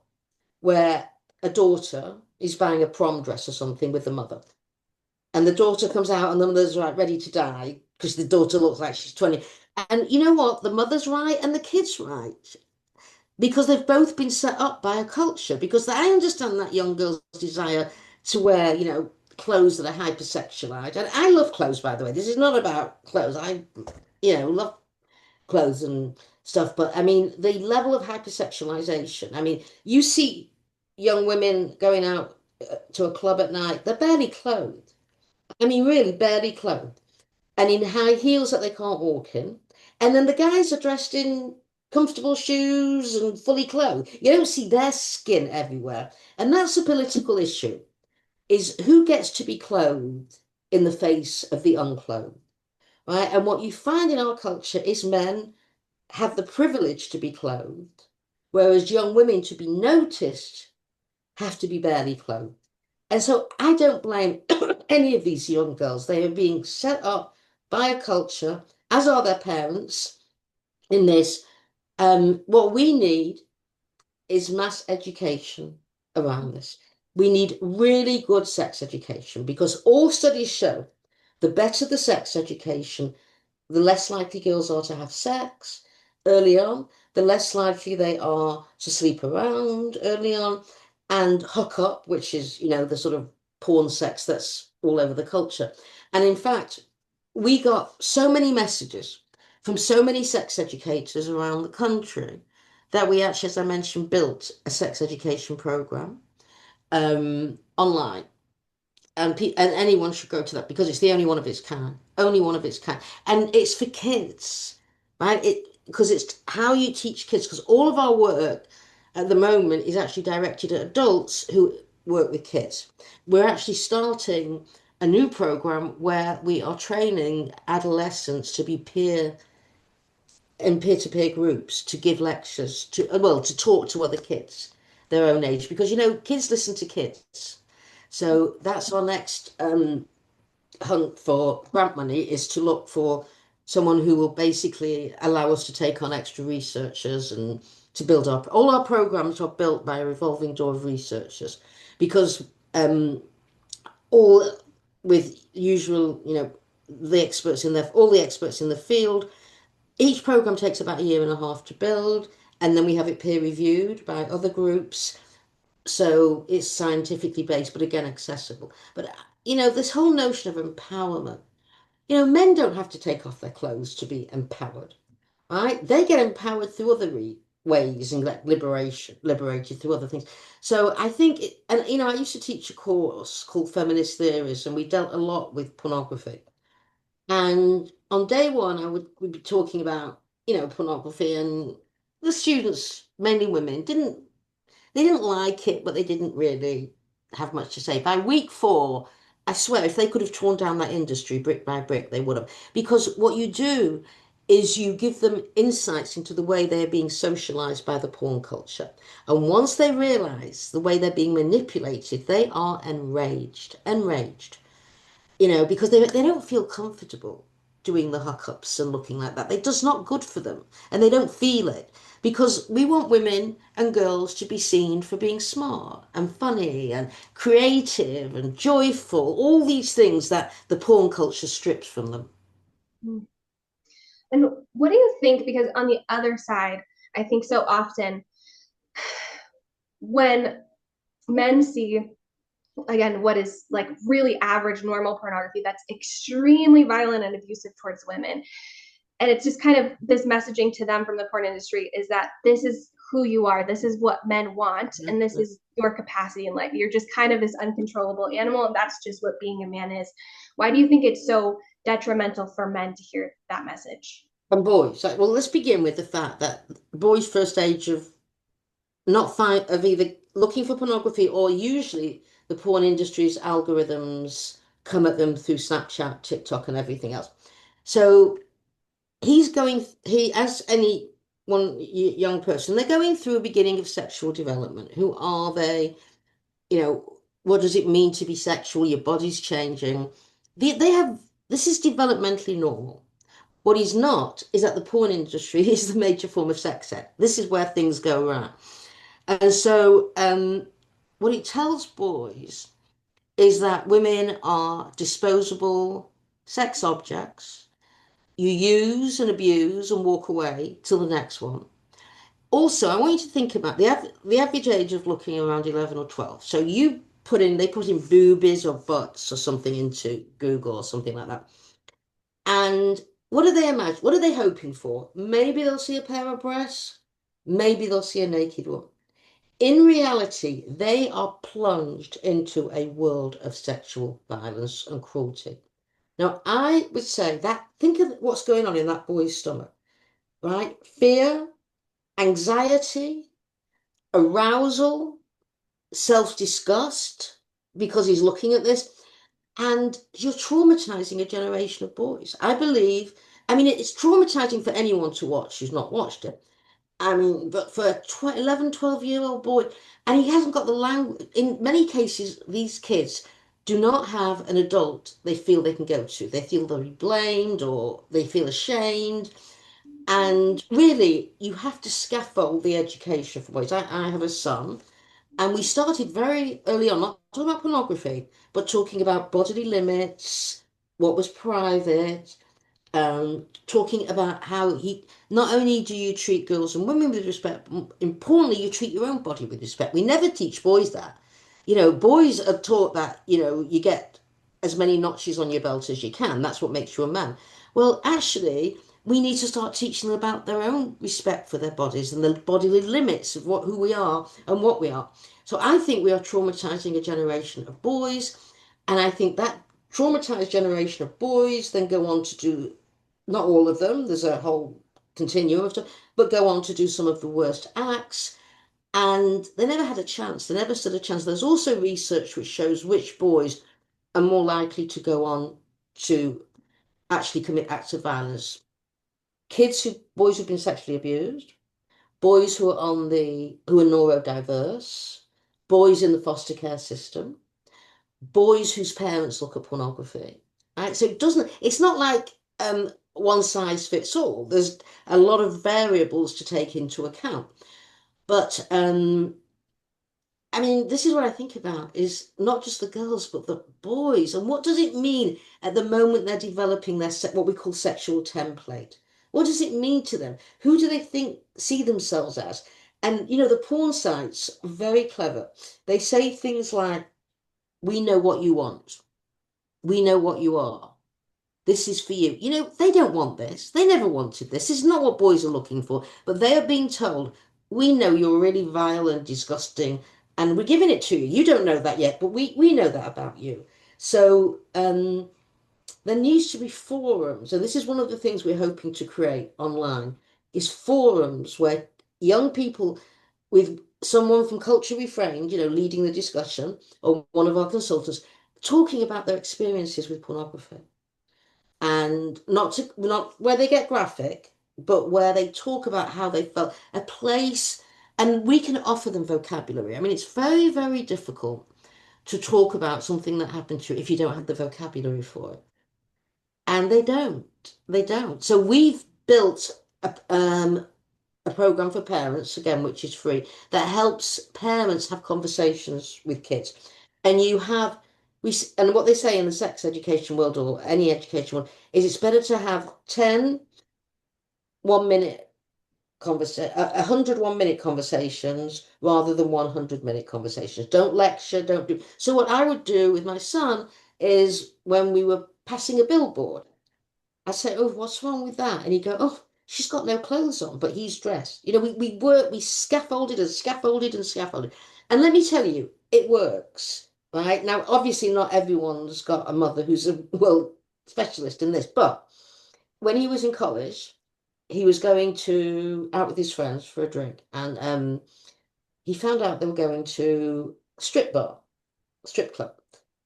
where a daughter is buying a prom dress or something with the mother. And the daughter comes out and the mother's like ready to die because the daughter looks like she's 20. And you know what? The mother's right and the kid's right because they've both been set up by a culture. Because I understand that young girl's desire to wear, clothes that are hypersexualized. And I love clothes, by the way. This is not about clothes. Love clothes and stuff. But I mean, the level of hypersexualization. I mean, you see young women going out to a club at night, they're barely clothed. I mean, really, barely clothed and in high heels that they can't walk in. And then the guys are dressed in comfortable shoes and fully clothed. You don't see their skin everywhere. And that's a political issue, is who gets to be clothed in the face of the unclothed, right? And what you find in our culture is men have the privilege to be clothed, whereas young women to be noticed have to be barely clothed. And so I don't blame any of these young girls. They are being set up by a culture, as are their parents, in this. What we need is mass education around this. We need really good sex education because all studies show the better the sex education, the less likely girls are to have sex early on, the less likely they are to sleep around early on and hook up, which is, the sort of porn sex that's all over the culture. And in fact, we got so many messages from so many sex educators around the country that we actually, as I mentioned, built a sex education program online and anyone should go to that because it's the only one of its kind, and it's for kids, right? Because it's how you teach kids. Because all of our work at the moment is actually directed at adults who work with kids. We're actually starting a new program where we are training adolescents to be peer-to-peer groups to give lectures to talk to other kids their own age because kids listen to kids. So that's our next hunt for grant money is to look for someone who will basically allow us to take on extra researchers and to build up. All our programs are built by a revolving door of researchers because all with usual, all the experts in the field. Each program takes about a year and a half to build, and then we have it peer reviewed by other groups. So it's scientifically based, but again, accessible. But, this whole notion of empowerment, men don't have to take off their clothes to be empowered, right? They get empowered through other ways and like liberated through other things. So I think, I used to teach a course called Feminist Theories, and we dealt a lot with pornography. And on day one, we'd be talking about, pornography, and the students, mainly women, they didn't like it, but they didn't really have much to say. By week 4, I swear, if they could have torn down that industry brick by brick, they would have. Because what you do is you give them insights into the way they're being socialized by the porn culture. And once they realize the way they're being manipulated, they are enraged, enraged, because they don't feel comfortable doing the hookups and looking like that. It does not good for them, and they don't feel it because we want women and girls to be seen for being smart and funny and creative and joyful, all these things that the porn culture strips from them. Mm. And what do you think? Because on the other side, I think so often when men see, again, what is like really average, normal pornography that's extremely violent and abusive towards women, and it's just kind of this messaging to them from the porn industry is that this is who you are, this is what men want, and this is your capacity in life. You're just kind of this uncontrollable animal, and that's just what being a man is. Why do you think it's so detrimental for men to hear that message? And boys, well, let's begin with the fact that boys' first age of not find of either looking for pornography or usually the porn industry's algorithms come at them through Snapchat, TikTok, and everything else. So he as any one young person, they're going through a beginning of sexual development. Who are they? What does it mean to be sexual? Your body's changing. They have this is developmentally normal. What he's not is that the porn industry is the major form of sex ed. This is where things go wrong. And so, what it tells boys is that women are disposable sex objects. You use and abuse and walk away till the next one. Also, I want you to think about the average age of looking around 11 or 12. So they put in boobies or butts or something into Google or something like that. And what do they imagine? What are they hoping for? Maybe they'll see a pair of breasts. Maybe they'll see a naked one. In reality, they are plunged into a world of sexual violence and cruelty. Now, I would say that think of what's going on in that boy's stomach, right? Fear, anxiety, arousal, self-disgust because he's looking at this, and you're traumatizing a generation of boys. I mean, it's traumatizing for anyone to watch who's not watched it. I mean, but for a 11, 12-year-old boy, and he hasn't got the language. In many cases, these kids do not have an adult they feel they can go to. They feel they'll be blamed or they feel ashamed. And really, you have to scaffold the education for boys. I have a son, and we started very early on, not talking about pornography, but talking about bodily limits, what was private, talking about how not only do you treat girls and women with respect, importantly, you treat your own body with respect. We never teach boys that. Boys are taught that, you get as many notches on your belt as you can. That's what makes you a man. Well, actually, we need to start teaching them about their own respect for their bodies and the bodily limits of who we are and what we are. So I think we are traumatizing a generation of boys, and I think that traumatized generation of boys then go on to do, not all of them, there's a whole continuum of stuff, but go on to do some of the worst acts. And they never had a chance. They never stood a chance. There's also research which shows which boys are more likely to go on to actually commit acts of violence. Boys who've been sexually abused, boys who are neurodiverse, boys in the foster care system, boys whose parents look at pornography. Right? So it's not like one size fits all. There's a lot of variables to take into account. But I mean, this is what I think about is not just the girls, but the boys. And what does it mean at the moment they're developing what we call sexual template? What does it mean to them? Who do they see themselves as? And, the porn sites are very clever. They say things like, we know what you want. We know what you are. This is for you. They don't want this. They never wanted this. This is not what boys are looking for. But they are being told, we know you're really vile and disgusting, and we're giving it to you. You don't know that yet, but we know that about you. So there needs to be forums, and this is one of the things we're hoping to create online, is forums where young people with someone from Culture Reframed, leading the discussion, or one of our consultants, talking about their experiences with pornography, and not where they get graphic, but where they talk about how they felt, a place, and we can offer them vocabulary. I mean, it's very, very difficult to talk about something that happened to you if you don't have the vocabulary for it. And they don't. They don't. So we've built a program for parents, again, which is free, that helps parents have conversations with kids. And you have, and what they say in the sex education world or any education world is it's better to have 10 1 minute conversation, 100 1 minute conversations rather than 100-minute conversations. Don't lecture, don't do. So what I would do with my son is when we were passing a billboard, I say, oh, what's wrong with that? And he'd go, oh, she's got no clothes on, but he's dressed. You know, we scaffolded and scaffolded and scaffolded. And let me tell you, it works, right? Now, obviously, not everyone's got a mother who's a world specialist in this, but when he was in college, he was going to out with his friends for a drink, and he found out they were going to a strip club,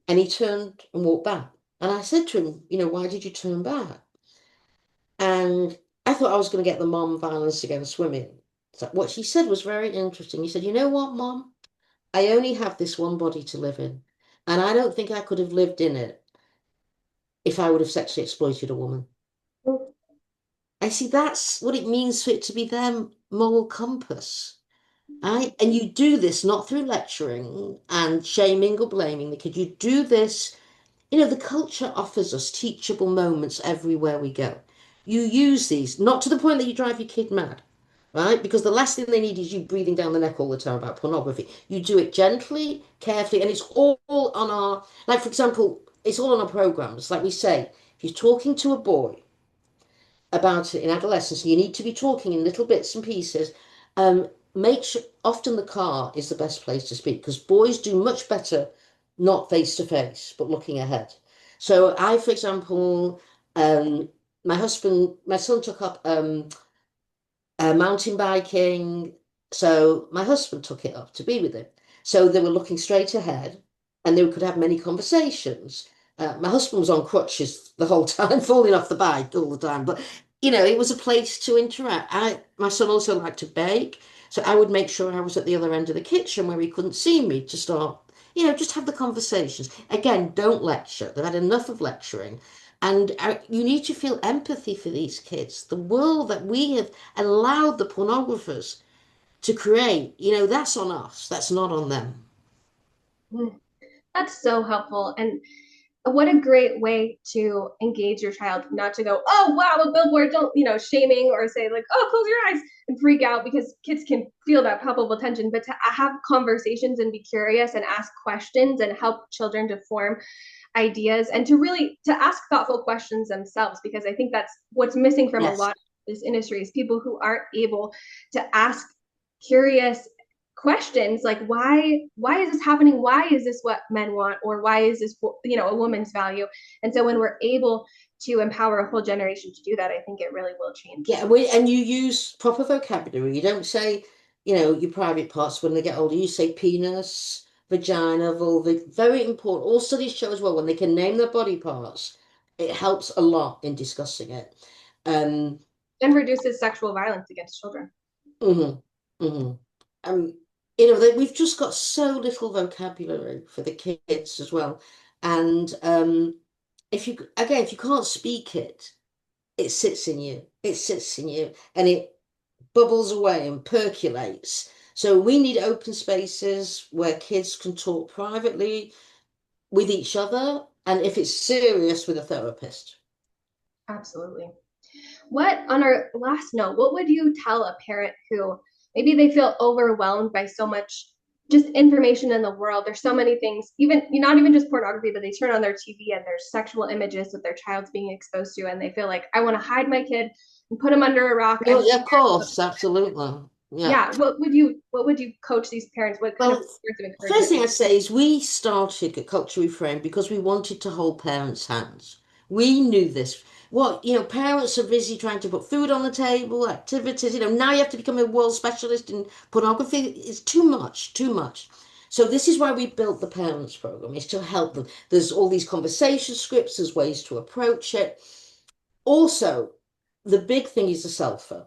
and he turned and walked back. And I said to him, you know, why did you turn back? And I thought I was going to get the mom violence against women. So what she said was very interesting. He said, you know what, Mom? I only have this one body to live in. And I don't think I could have lived in it if I would have sexually exploited a woman. I see that's what it means for it to be their moral compass. Right? And you do this not through lecturing and shaming or blaming the kid. You do this, you know, the culture offers us teachable moments everywhere we go. You use these, not to the point that you drive your kid mad, right? Because the last thing they need is you breathing down the neck all the time about pornography. You do it gently, carefully, and it's all on our, like, for example, it's all on our programs. Like we say, if you're talking to a boy about it in adolescence, you need to be talking in little bits and pieces. Make sure, often the car is the best place to speak because boys do much better not face to face, but looking ahead. So I, for example, um, my son took up mountain biking. So my husband took it up to be with him. So they were looking straight ahead and they could have many conversations. My husband was on crutches the whole time, falling off the bike all the time. But, you know, it was a place to interact. My son also liked to bake. So I would make sure I was at the other end of the kitchen where he couldn't see me to start, you know, just have the conversations. Again, don't lecture. They've had enough of lecturing. And you need to feel empathy for these kids. The world that we have allowed the pornographers to create, you know, that's on us. That's not on them. That's so helpful. And what a great way to engage your child, not to go, oh, wow, a billboard, don't, shaming or say like, oh, close your eyes and freak out because kids can feel that palpable tension, but to have conversations and be curious and ask questions and help children to form ideas and to ask thoughtful questions themselves, because I think that's what's missing from a Yes. lot of this industry is people who aren't able to ask curious questions like why is this happening, why is this what men want, or why is this a woman's value. And so when we're able to empower a whole generation to do that, I think it really will change. Yeah, and you use proper vocabulary. You don't say, your private parts when they get older. You say penis, vagina, vulva. Very important. All studies show as well when they can name their body parts, it helps a lot in discussing it. Um, And reduces sexual violence against children. mhm, mhm. Um, we've just got so little vocabulary for the kids as well. And if you can't speak it, it sits in you. It sits in you, and it bubbles away and percolates. So we need open spaces where kids can talk privately with each other, and if it's serious, with a therapist. Absolutely. What, on our last note, what would you tell a parent who maybe they feel overwhelmed by so much just information in the world? There's so many things, even not even just pornography, but they turn on their TV and there's sexual images that their child's being exposed to, and they feel like, I want to hide my kid and put him under a rock. No, And yeah, of course, absolutely. Yeah. yeah, what would you coach these parents? What kind of Well, words of first encouragement? thing I'd say is we started at Culture Reframe because we wanted to hold parents' hands. We knew this. Parents are busy trying to put food on the table, activities. Now you have to become a world specialist in pornography. It's too much, too much. So this is why we built the parents program, is to help them. There's all these conversation scripts, there's ways to approach it. Also, the big thing is the cell phone.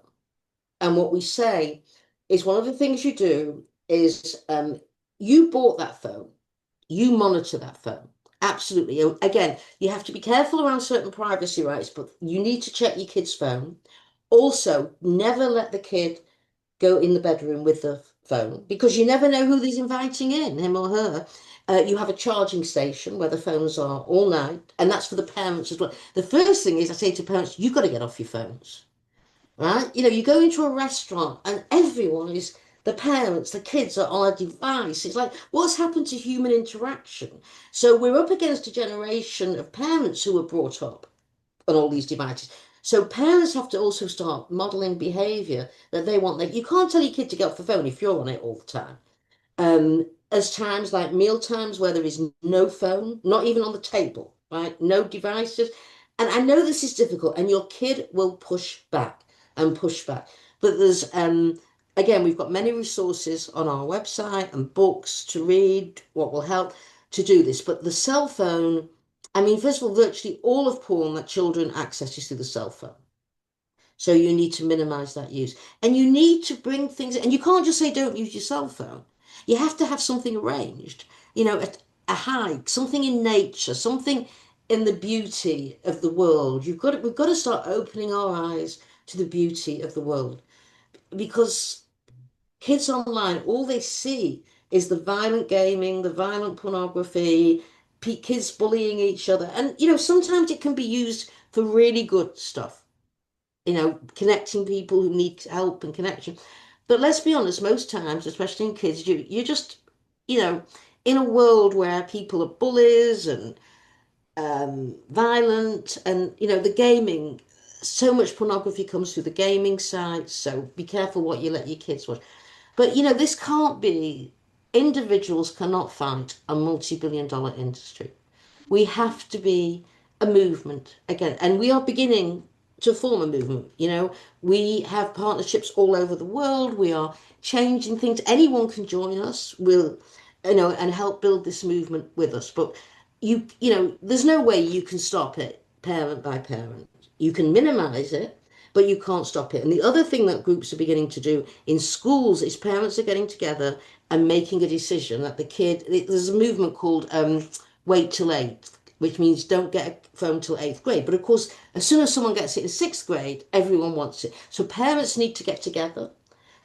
And what we say is one of the things you do is you bought that phone, you monitor that phone. Absolutely. Again, you have to be careful around certain privacy rights, but you need to check your kid's phone. Also, never let the kid go in the bedroom with the phone because you never know who he's inviting in, him or her. You have a charging station where the phones are all night, and that's for the parents as well. The first thing is I say to parents, you've got to get off your phones, right? You go into a restaurant and everyone is, the parents, the kids are on a device. It's like, what's happened to human interaction? So we're up against a generation of parents who were brought up on all these devices. So parents have to also start modeling behavior that they want. Like, you can't tell your kid to get off the phone if you're on it all the time. As times like meal times where there is no phone, not even on the table, right? No devices. And I know this is difficult, and your kid will push back and push back. But there's again, we've got many resources on our website and books to read, what will help to do this. But the cell phone, I mean, first of all, virtually all of porn that children access is through the cell phone. So you need to minimize that use. And you need to bring things, and you can't just say don't use your cell phone. You have to have something arranged, a hike, something in nature, something in the beauty of the world. We've got to start opening our eyes to the beauty of the world because kids online, all they see is the violent gaming, the violent pornography, kids bullying each other. And, sometimes it can be used for really good stuff, connecting people who need help and connection. But let's be honest, most times, especially in kids, you're just, you know, in a world where people are bullies and violent, and the gaming. So much pornography comes through the gaming sites. So be careful what you let your kids watch. But this can't be. Individuals cannot fight a multi-billion-dollar industry. We have to be a movement again, and we are beginning to form a movement. We have partnerships all over the world. We are changing things. Anyone can join us. We'll, and help build this movement with us. But there's no way you can stop it parent by parent. You can minimize it, but you can't stop it. And the other thing that groups are beginning to do in schools is parents are getting together and making a decision that the kid. There's a movement called wait till eighth, which means don't get a phone till eighth grade. But of course, as soon as someone gets it in sixth grade, everyone wants it. So parents need to get together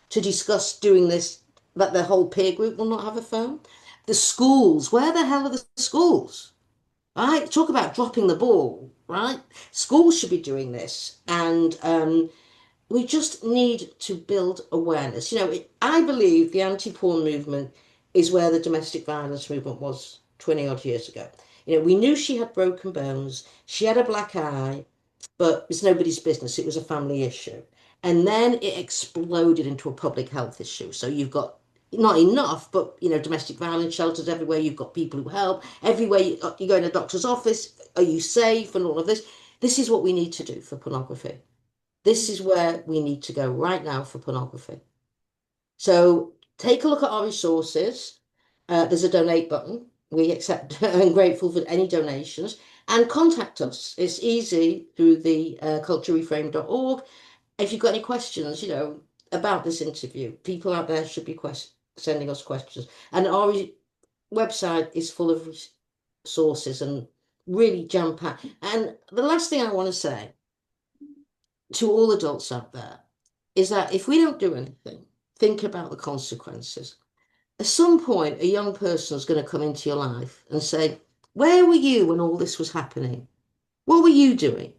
to discuss doing this, that the whole peer group will not have a phone. The schools, where the hell are the schools? Right? Talk about dropping the ball, right? Schools should be doing this. And we just need to build awareness. I believe the anti-porn movement is where the domestic violence movement was 20 odd years ago. We knew she had broken bones, she had a black eye, but it's nobody's business. It was a family issue. And then it exploded into a public health issue. So you've got not enough, but domestic violence shelters everywhere. You've got people who help everywhere. You go in a doctor's office. Are you safe? And all of this. This is what we need to do for pornography. This is where we need to go right now for pornography. So take a look at our resources. There's a donate button. We accept and grateful for any donations. And contact us. It's easy through the culturereframe.org. If you've got any questions, about this interview, people out there should be sending us questions. And our website is full of resources and really jam-packed. And the last thing I want to say to all adults out there is that if we don't do anything, think about the consequences. At some point, a young person is going to come into your life and say, where were you when all this was happening? What were you doing?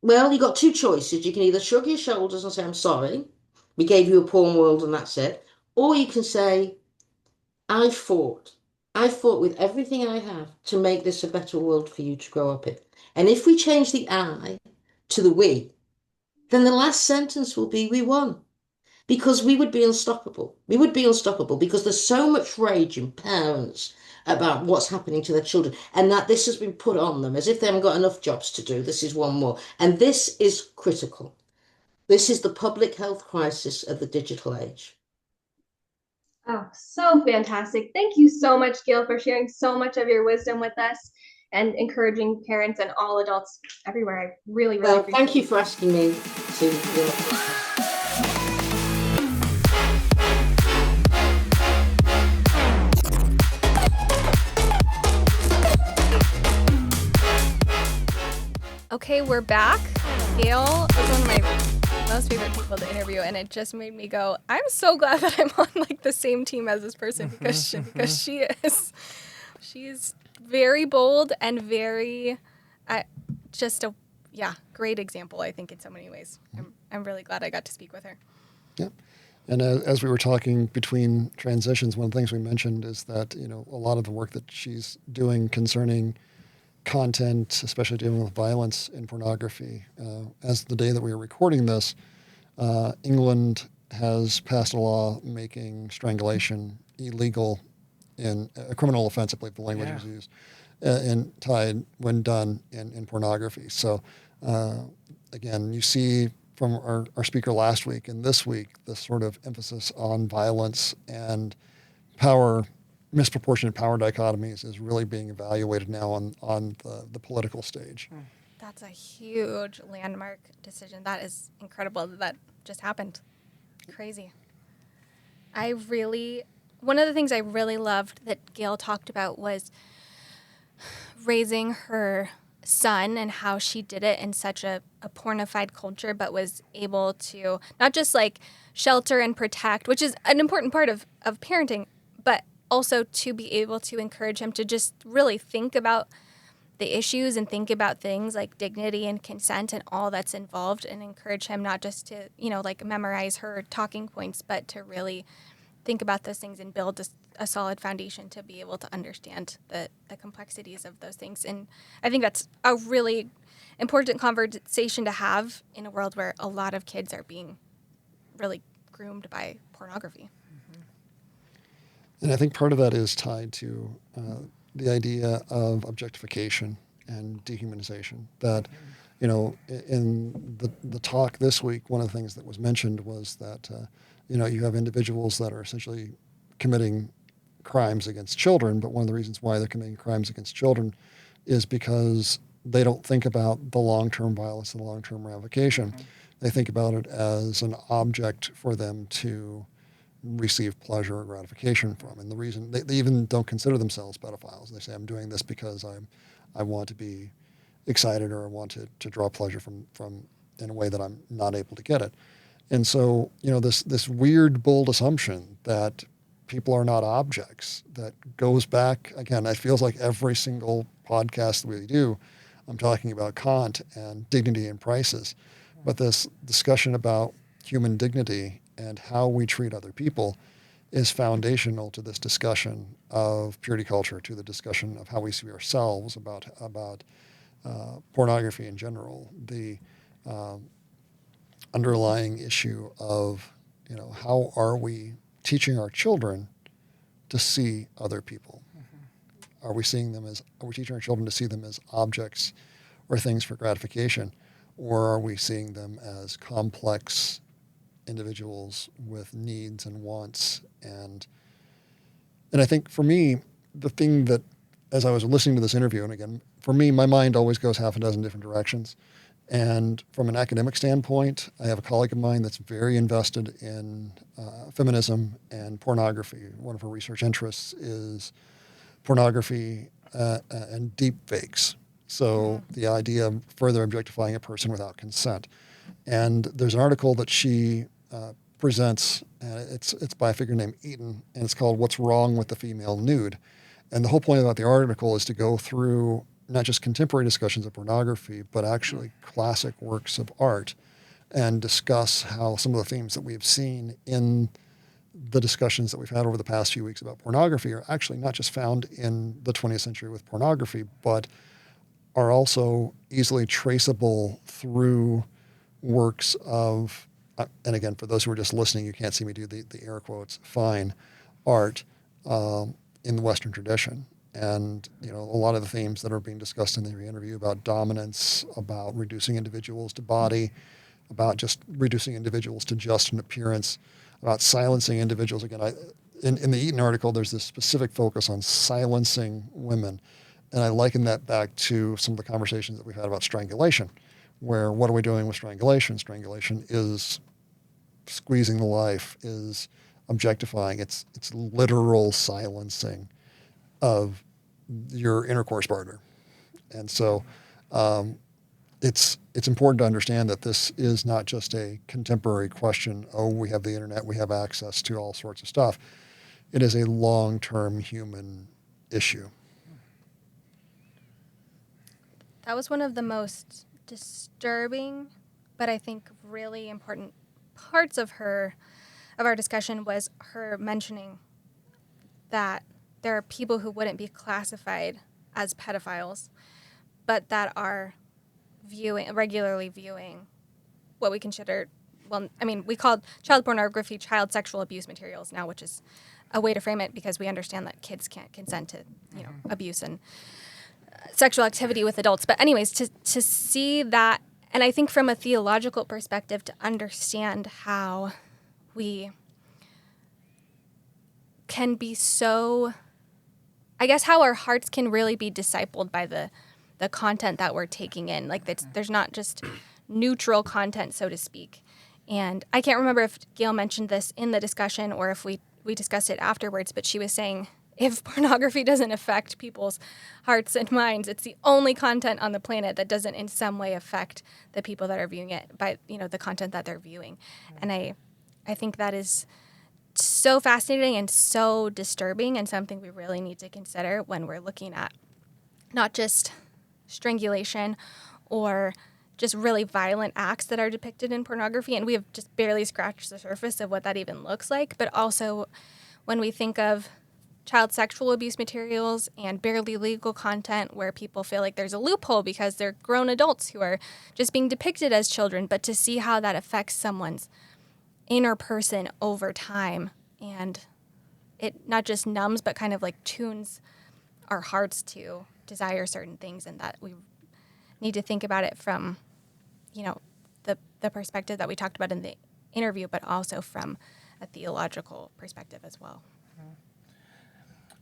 Well, you got two choices. You can either shrug your shoulders and say, I'm sorry, we gave you a porn world and that's it. Or you can say, I fought. I fought with everything I have to make this a better world for you to grow up in. And if we change the I to the we, then the last sentence will be we won. Because we would be unstoppable. We would be unstoppable because there's so much rage in parents about what's happening to their children and that this has been put on them as if they haven't got enough jobs to do. This is one more. And this is critical. This is the public health crisis of the digital age. Oh, so fantastic. Thank you so much, Gale, for sharing so much of your wisdom with us and encouraging parents and all adults everywhere. I really, really Well, appreciate thank you it. for asking me to. Okay, we're back. Gale is one of my most favorite people to interview, and it just made me go, I'm so glad that I'm on like the same team as this person because she's very bold and very just a great example, I think, in so many ways. I'm really glad I got to speak with her. Yeah. And as we were talking between transitions, one of the things we mentioned is that, a lot of the work that she's doing concerning content, especially dealing with violence in pornography. As the day that we were recording this, England has passed a law making strangulation illegal in a criminal offense, I believe the language was used, and tied when done in pornography. So again, you see from our speaker last week and this week, this sort of emphasis on violence and power, misproportionate power dichotomies is really being evaluated now on the political stage. That's a huge landmark decision. That is incredible that just happened. Crazy. One of the things I really loved that Gale talked about was raising her son and how she did it in such a pornified culture, but was able to not just like shelter and protect, which is an important part of parenting, but also to be able to encourage him to just really think about the issues and think about things like dignity and consent and all that's involved, and encourage him not just to, like memorize her talking points, but to really think about those things and build a solid foundation to be able to understand the complexities of those things. And I think that's a really important conversation to have in a world where a lot of kids are being really groomed by pornography. And I think part of that is tied to the idea of objectification and dehumanization. That, in the talk this week, one of the things that was mentioned was that, you have individuals that are essentially committing crimes against children, but one of the reasons why they're committing crimes against children is because they don't think about the long-term violence and the long-term ramification. Mm-hmm. They think about it as an object for them to receive pleasure or gratification from. And the reason they even don't consider themselves pedophiles. They say, I'm doing this because I want to be excited, or I want to draw pleasure from in a way that I'm not able to get it. And so, this weird, bold assumption that people are not objects that goes back, again, it feels like every single podcast that we do, I'm talking about Kant and dignity and prices. But this discussion about human dignity and how we treat other people is foundational to this discussion of purity culture, to the discussion of how we see ourselves, about pornography in general, the underlying issue of, how are we teaching our children to see other people? Mm-hmm. Are we teaching our children to see them as objects or things for gratification, or are we seeing them as complex individuals with needs and wants? And I think for me, the thing that, as I was listening to this interview, and again, for me, my mind always goes half a dozen different directions. And from an academic standpoint, I have a colleague of mine that's very invested in feminism and pornography. One of her research interests is pornography and deep fakes. So the idea of further objectifying a person without consent. And there's an article that she presents, it's by a figure named Eaton, and it's called What's Wrong with the Female Nude? And the whole point about the article is to go through not just contemporary discussions of pornography, but actually classic works of art, and discuss how some of the themes that we've seen in the discussions that we've had over the past few weeks about pornography are actually not just found in the 20th century with pornography, but are also easily traceable through works of, and again, for those who are just listening, you can't see me do the air quotes, fine art in the Western tradition. And, a lot of the themes that are being discussed in the interview about dominance, about reducing individuals to body, about just reducing individuals to just an appearance, about silencing individuals. Again, in the Eaton article, there's this specific focus on silencing women. And I liken that back to some of the conversations that we've had about strangulation, where what are we doing with strangulation? Strangulation is squeezing the life, is objectifying. It's literal silencing of your intercourse partner. And so it's important to understand that this is not just a contemporary question. Oh, we have the internet, we have access to all sorts of stuff. It is a long-term human issue. That was one of the most disturbing, but I think really important parts of our discussion was her mentioning that there are people who wouldn't be classified as pedophiles, but that are regularly viewing what we consider, we call child pornography child sexual abuse materials now, which is a way to frame it because we understand that kids can't consent to, abuse and sexual activity with adults. But anyways, to see that, and I think from a theological perspective, to understand how we can be so, I guess how our hearts can really be discipled by the content that we're taking in. Like there's not just neutral content, so to speak. And I can't remember if Gale mentioned this in the discussion or if we discussed it afterwards, but she was saying if pornography doesn't affect people's hearts and minds, it's the only content on the planet that doesn't in some way affect the people that are viewing it by, the content that they're viewing. And I think that is so fascinating and so disturbing and something we really need to consider when we're looking at not just strangulation or just really violent acts that are depicted in pornography. And we have just barely scratched the surface of what that even looks like. But also when we think of child sexual abuse materials and barely legal content where people feel like there's a loophole because they're grown adults who are just being depicted as children, but to see how that affects someone's inner person over time, and it not just numbs but kind of like tunes our hearts to desire certain things, and that we need to think about it from the perspective that we talked about in the interview, but also from a theological perspective as well.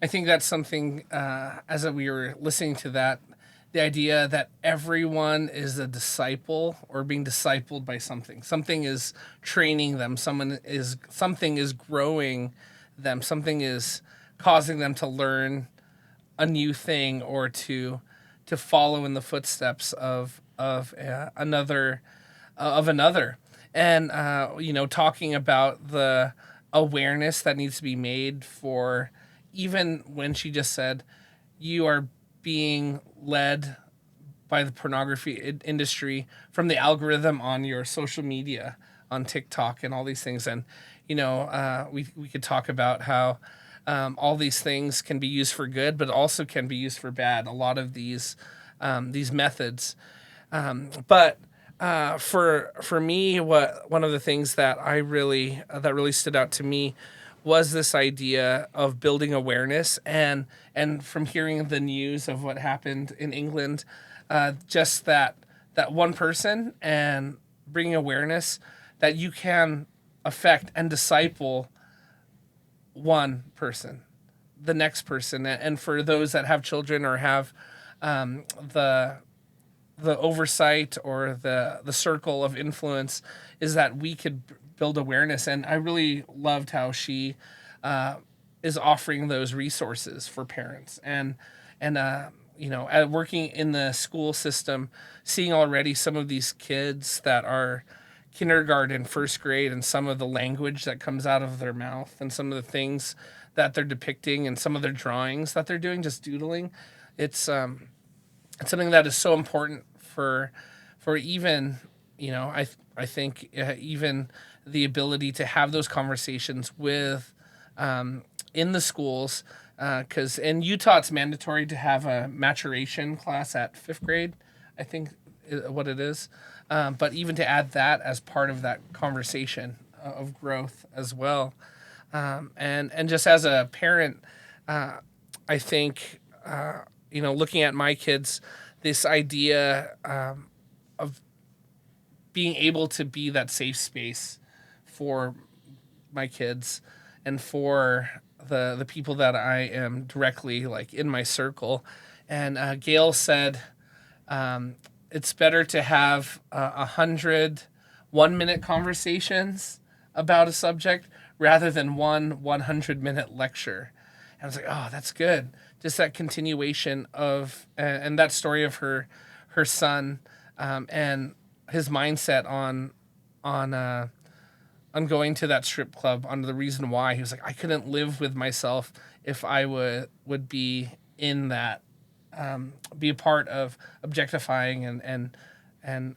I think that's something, as we were listening to that, the idea that everyone is a disciple or being discipled by something. Something is training them. Something is growing them. Something is causing them to learn a new thing or to follow in the footsteps of another. And talking about the awareness that needs to be made for, even when she just said, you are being led by the pornography industry from the algorithm on your social media, on TikTok and all these things. And, we could talk about how all these things can be used for good, but also can be used for bad. A lot of these methods. But for me, one of the things that really stood out to me was this idea of building awareness, and from hearing the news of what happened in England, just that one person, and bringing awareness that you can affect and disciple one person, the next person, and for those that have children or have the oversight or the circle of influence, is that we could build awareness. And I really loved how she is offering those resources for parents and working in the school system, seeing already some of these kids that are kindergarten, first grade, and some of the language that comes out of their mouth and some of the things that they're depicting and some of their drawings that they're doing, just doodling. It's something that is so important for even, I think even the ability to have those conversations with in the schools, because in Utah it's mandatory to have a maturation class at 5th grade, I think what it is, but even to add that as part of that conversation of growth as well, and just as a parent, I think looking at my kids, this idea of being able to be that safe space for my kids and for the people that I am directly like in my circle. And Gale said, it's better to have 100 1-minute conversations about a subject rather than one 100-minute lecture. And I was like, oh, that's good. Just that continuation of, and that story of her son, and his mindset on going to that strip club, on the reason why. He was like, I couldn't live with myself if I would be in that, be a part of objectifying and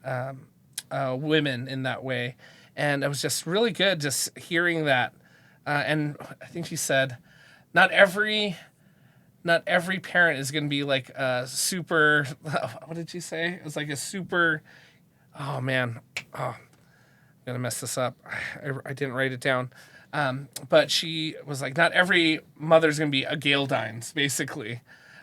women in that way. And it was just really good just hearing that. And I think she said, not every parent is going to be like a super, what did she say? It was like a super, oh man, oh, I'm going to mess this up. I didn't write it down. But she was like, not every mother's going to be a Gale Dines, basically.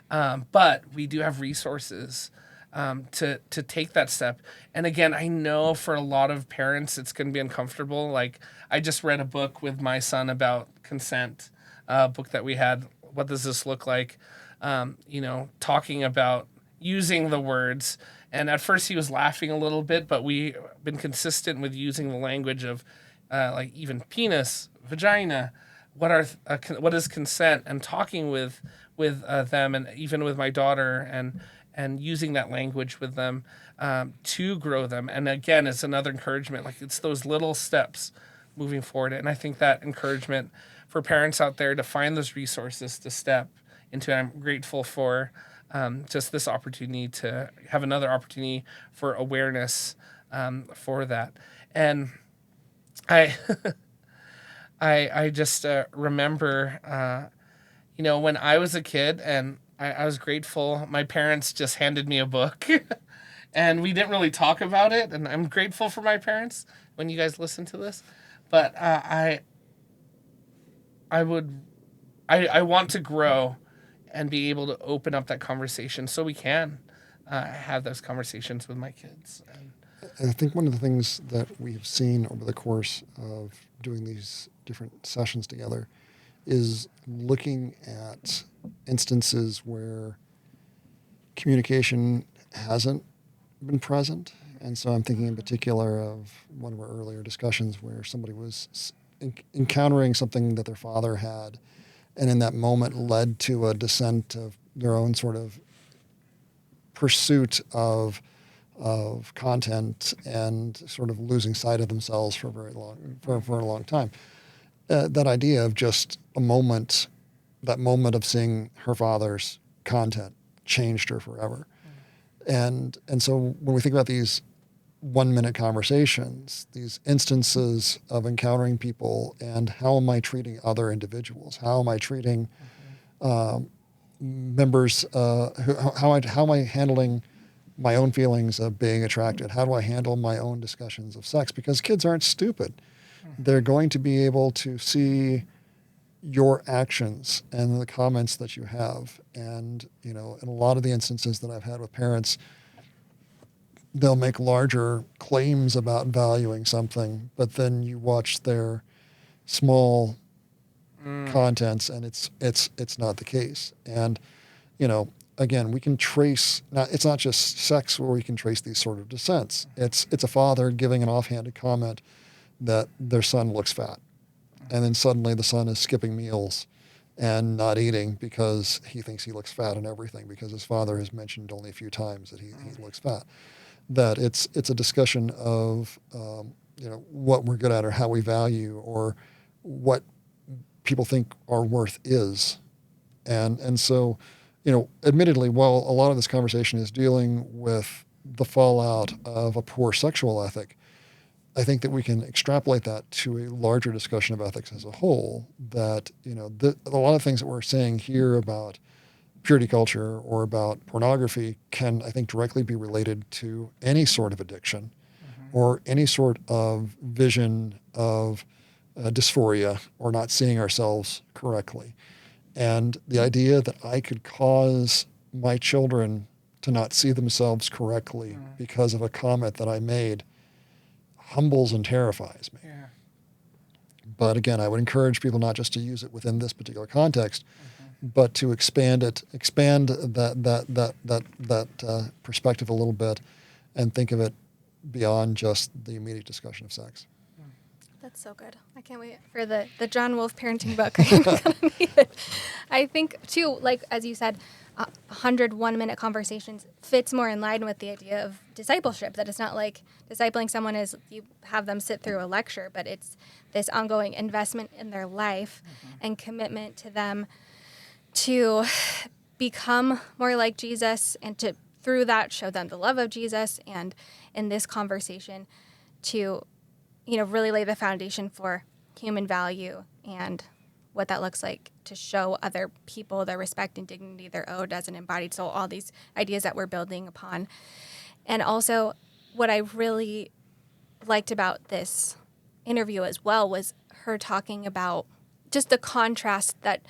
But we do have resources to take that step. And again, I know for a lot of parents, it's going to be uncomfortable. Like, I just read a book with my son about consent, a book that we had. What does this look like? Talking about using the words. And at first he was laughing a little bit, but we've been consistent with using the language of like even penis, vagina, what is consent, and talking with them, and even with my daughter, and using that language with them to grow them. And again, it's another encouragement. Like, it's those little steps moving forward. And I think that encouragement for parents out there to find those resources to step into. I'm grateful for just this opportunity to have another opportunity for awareness for that. And I I just remember, when I was a kid, and I was grateful. My parents just handed me a book, and we didn't really talk about it. And I'm grateful for my parents when you guys listen to this. But I want to grow and be able to open up that conversation so we can have those conversations with my kids. And I think one of the things that we've seen over the course of doing these different sessions together is looking at instances where communication hasn't been present. And so I'm thinking in particular of one of our earlier discussions where somebody was encountering something that their father had, and in that moment led to a descent of their own sort of pursuit of content and sort of losing sight of themselves for a long time. That idea of just that moment of seeing her father's content changed her forever. And so when we think about these 1-minute conversations, these instances of encountering people, and how am I treating other individuals? How am I treating members? How am I handling my own feelings of being attracted? How do I handle my own discussions of sex? Because kids aren't stupid. They're going to be able to see your actions and the comments that you have. And, in a lot of the instances that I've had with parents, they'll make larger claims about valuing something, but then you watch their small contents, and it's not the case. And, again, we can trace, it's not just sex where we can trace these sort of descents. It's a father giving an offhanded comment that their son looks fat. And then suddenly the son is skipping meals and not eating because he thinks he looks fat and everything, because his father has mentioned only a few times that he looks fat. That it's a discussion of what we're good at, or how we value, or what people think our worth is. And so, admittedly, while a lot of this conversation is dealing with the fallout of a poor sexual ethic, I think that we can extrapolate that to a larger discussion of ethics as a whole. That, a lot of things that we're saying here about purity culture or about pornography can, I think, directly be related to any sort of addiction or any sort of vision of dysphoria or not seeing ourselves correctly. And the idea that I could cause my children to not see themselves correctly because of a comment that I made humbles and terrifies me. Yeah. But again, I would encourage people not just to use it within this particular context, but to expand that perspective a little bit, and think of it beyond just the immediate discussion of sex. That's so good. I can't wait for the John Wolfe parenting book. I'm gonna need it. I think too, like as you said, 100 1-minute conversations fits more in line with the idea of discipleship. That it's not like discipling someone is you have them sit through a lecture, but it's this ongoing investment in their life and commitment to them to become more like Jesus, and to through that show them the love of Jesus, and in this conversation to really lay the foundation for human value and what that looks like to show other people the respect and dignity they're owed as an embodied soul, all these ideas that we're building upon. And also what I really liked about this interview as well was her talking about just the contrast that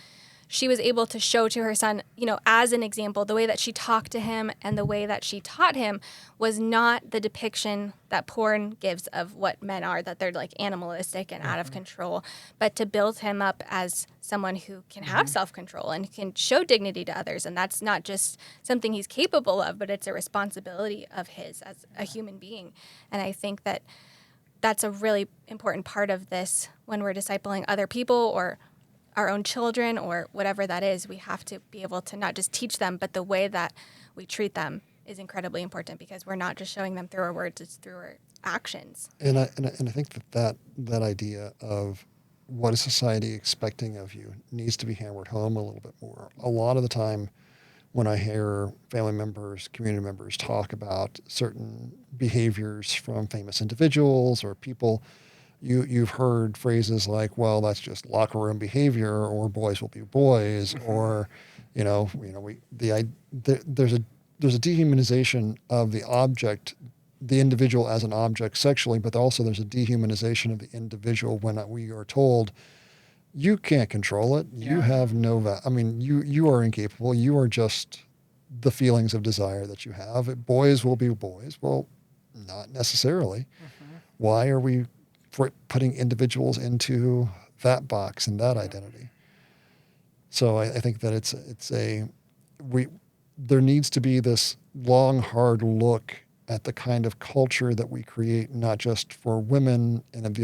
she was able to show to her son, as an example. The way that she talked to him and the way that she taught him was not the depiction that porn gives of what men are, that they're like animalistic and out of control, but to build him up as someone who can have self-control and can show dignity to others. And that's not just something he's capable of, but it's a responsibility of his as a human being. And I think that that's a really important part of this when we're discipling other people or our own children or whatever that is. We have to be able to not just teach them, but the way that we treat them is incredibly important, because we're not just showing them through our words, it's through our actions. And I think that idea of what is society expecting of you needs to be hammered home a little bit more. A lot of the time when I hear family members, community members talk about certain behaviors from famous individuals or people, you've heard phrases like, well, that's just locker room behavior, or boys will be boys, or there's a dehumanization of the object, the individual as an object sexually, but also there's a dehumanization of the individual when we are told you can't control it. You have no you are incapable. You are just the feelings of desire that you have. Boys will be boys. Well, not necessarily. Why are we putting individuals into that box and that identity? So I think that there needs to be this long, hard look at the kind of culture that we create, not just for women and the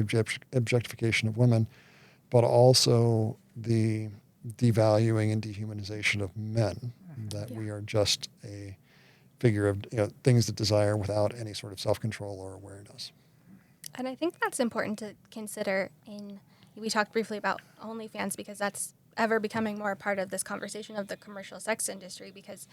objectification of women, but also the devaluing and dehumanization of men, that we are just a figure of things that desire without any sort of self-control or awareness. And I think that's important to consider we talked briefly about OnlyFans, because that's ever becoming more a part of this conversation of the commercial sex industry, because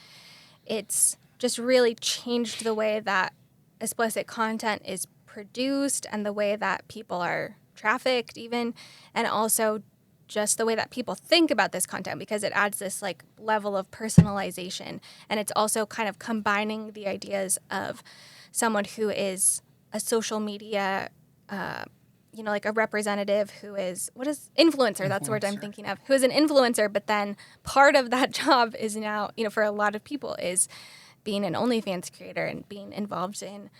it's just really changed the way that explicit content is produced and the way that people are trafficked even, and also just the way that people think about this content, because it adds this like level of personalization. And it's also kind of combining the ideas of someone who is a social media, like a representative who is, influencer, that's the word I'm thinking of, who is an influencer, but then part of that job is now, for a lot of people, is being an OnlyFans creator and being involved in,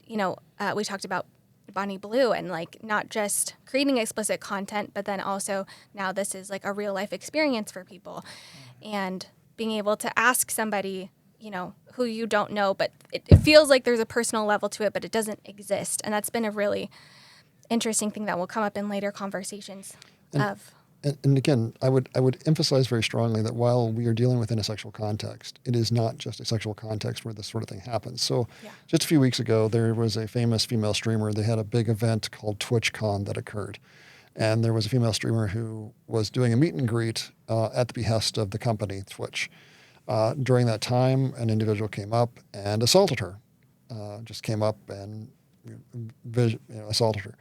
we talked about Bonnie Blue and like not just creating explicit content, but then also now this is like a real life experience for people. And being able to ask somebody, who you don't know, but it feels like there's a personal level to it, but it doesn't exist. And that's been a really interesting thing that will come up in later conversations And again, I would emphasize very strongly that while we are dealing within a sexual context, it is not just a sexual context where this sort of thing happens. So just a few weeks ago, there was a famous female streamer. They had a big event called TwitchCon that occurred. And there was a female streamer who was doing a meet and greet at the behest of the company, Twitch. During that time, an individual came up and assaulted her, just came up and assaulted her.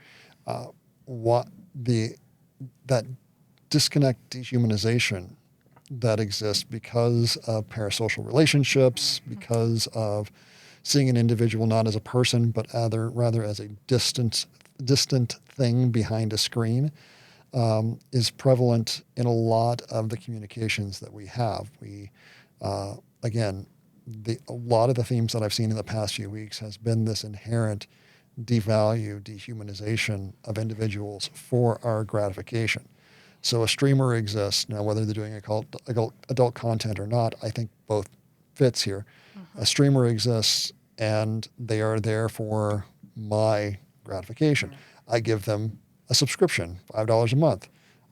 That disconnect, dehumanization that exists because of parasocial relationships, because of seeing an individual not as a person, but rather as a distant thing behind a screen, is prevalent in a lot of the communications that we have. A lot of the themes that I've seen in the past few weeks has been this inherent devalue dehumanization of individuals for our gratification. So a streamer exists now, whether they're doing adult content or not. I think both fits here. A streamer exists, and they are there for my gratification. I give them a subscription, $5 a month.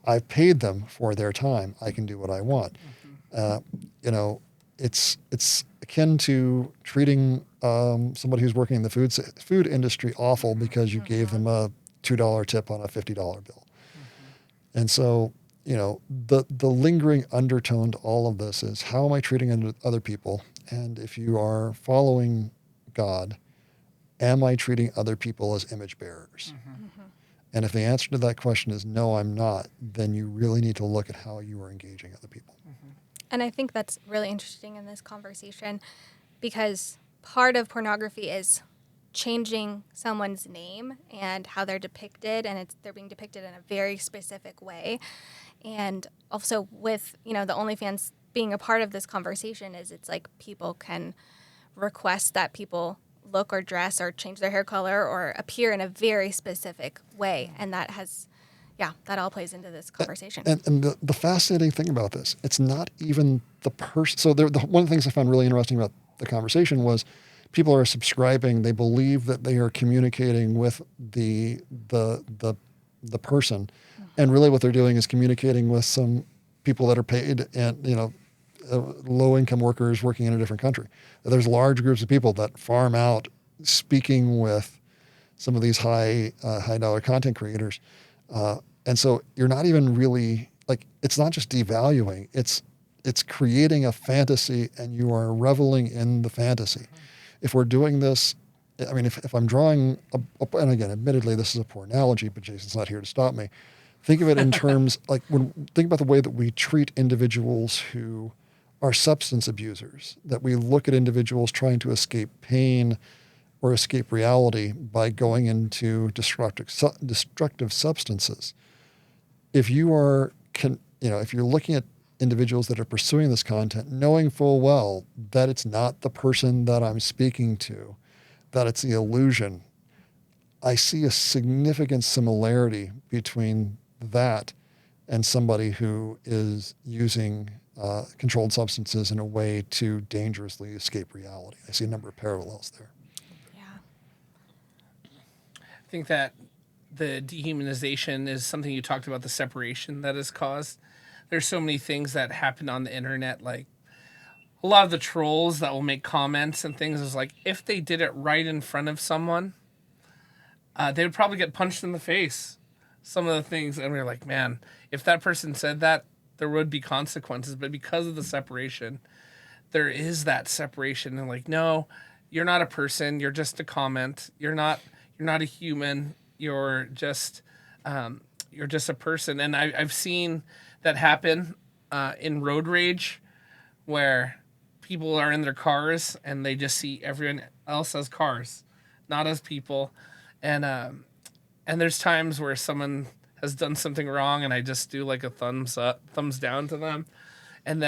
I've paid them for their time. I can do what I want. You know, it's akin to treating somebody who's working in the food industry awful because you gave them a $2 tip on a $50 bill. And so, you know, the lingering undertone to all of this is, how am I treating other people? And if you are following God, am I treating other people as image bearers? And if the answer to that question is no, I'm not, then you really need to look at how you are engaging other people. And I think that's really interesting in this conversation, because part of pornography is changing someone's name and how they're depicted, and they're being depicted in a very specific way. And also with, you know, the OnlyFans being a part of this conversation, is it's like people can request that people look or dress or change their hair color or appear in a very specific way. And that all plays into this conversation. And the fascinating thing about this, it's not even the person. So one of the things I found really interesting about the conversation was, people are subscribing. They believe that they are communicating with the person, and really what they're doing is communicating with some people that are paid, and, you know, low-income workers working in a different country. There's large groups of people that farm out speaking with some of these high-dollar content creators, and so you're not even really, like, it's not just devaluing. It's creating a fantasy, and you are reveling in the fantasy. If we're doing this, I mean, if I'm drawing, and again, admittedly, this is a poor analogy, but Jason's not here to stop me. Think of it in terms, like, think about the way that we treat individuals who are substance abusers, that we look at individuals trying to escape pain or escape reality by going into destructive substances. If you are, if you're looking at individuals that are pursuing this content, knowing full well that it's not the person that I'm speaking to, that it's the illusion, I see a significant similarity between that and somebody who is using controlled substances in a way to dangerously escape reality. I see a number of parallels there. Yeah. I think that the dehumanization is something you talked about, the separation that is caused. There's so many things that happen on the internet, like a lot of the trolls that will make comments and things is like, if they did it right in front of someone, they would probably get punched in the face. Some of the things, and we're like, man, if that person said that, there would be consequences. But because of the separation, there is that separation. And like, no, you're not a person. You're just a comment. You're not a human. You're just a person. And I've seen that happen in road rage, where people are in their cars and they just see everyone else as cars, not as people. And there's times where someone has done something wrong, and I just do like a thumbs up, thumbs down to them, and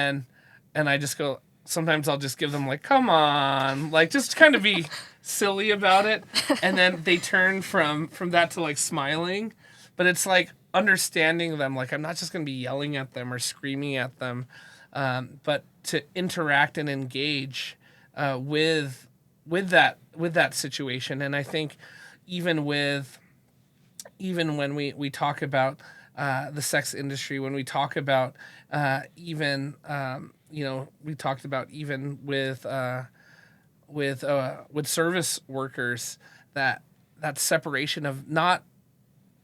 I just go. Sometimes I'll just give them like, come on, like, just kind of be silly about it, and then they turn from that to like smiling, but it's like understanding them. Like, I'm not just gonna be yelling at them or screaming at them, but to interact and engage with that situation. And I think even when we talk about the sex industry, when we talk about we talked about even with service workers, that separation of not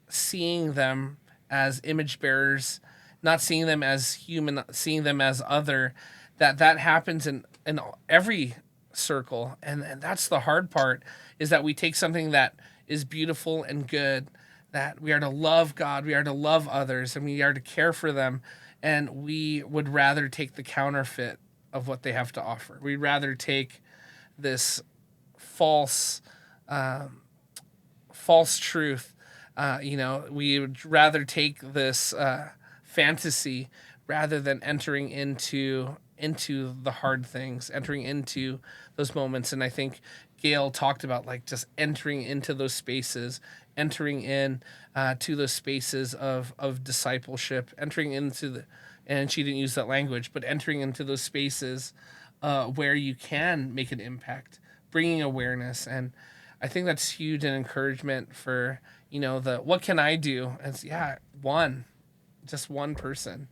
seeing them as image bearers, not seeing them as human, seeing them as other, that happens in every circle. And that's the hard part, is that we take something that is beautiful and good, that we are to love God, we are to love others, and we are to care for them, and we would rather take the counterfeit of what they have to offer. We'd rather take this false truth. We would rather take this fantasy rather than entering into into the hard things, entering into those moments. And I think Gale talked about like just entering into those spaces, entering in to those spaces of discipleship, entering into the, and she didn't use that language, but entering into those spaces where you can make an impact, bringing awareness. And I think that's huge and encouragement for, the what can I do? It's just one person,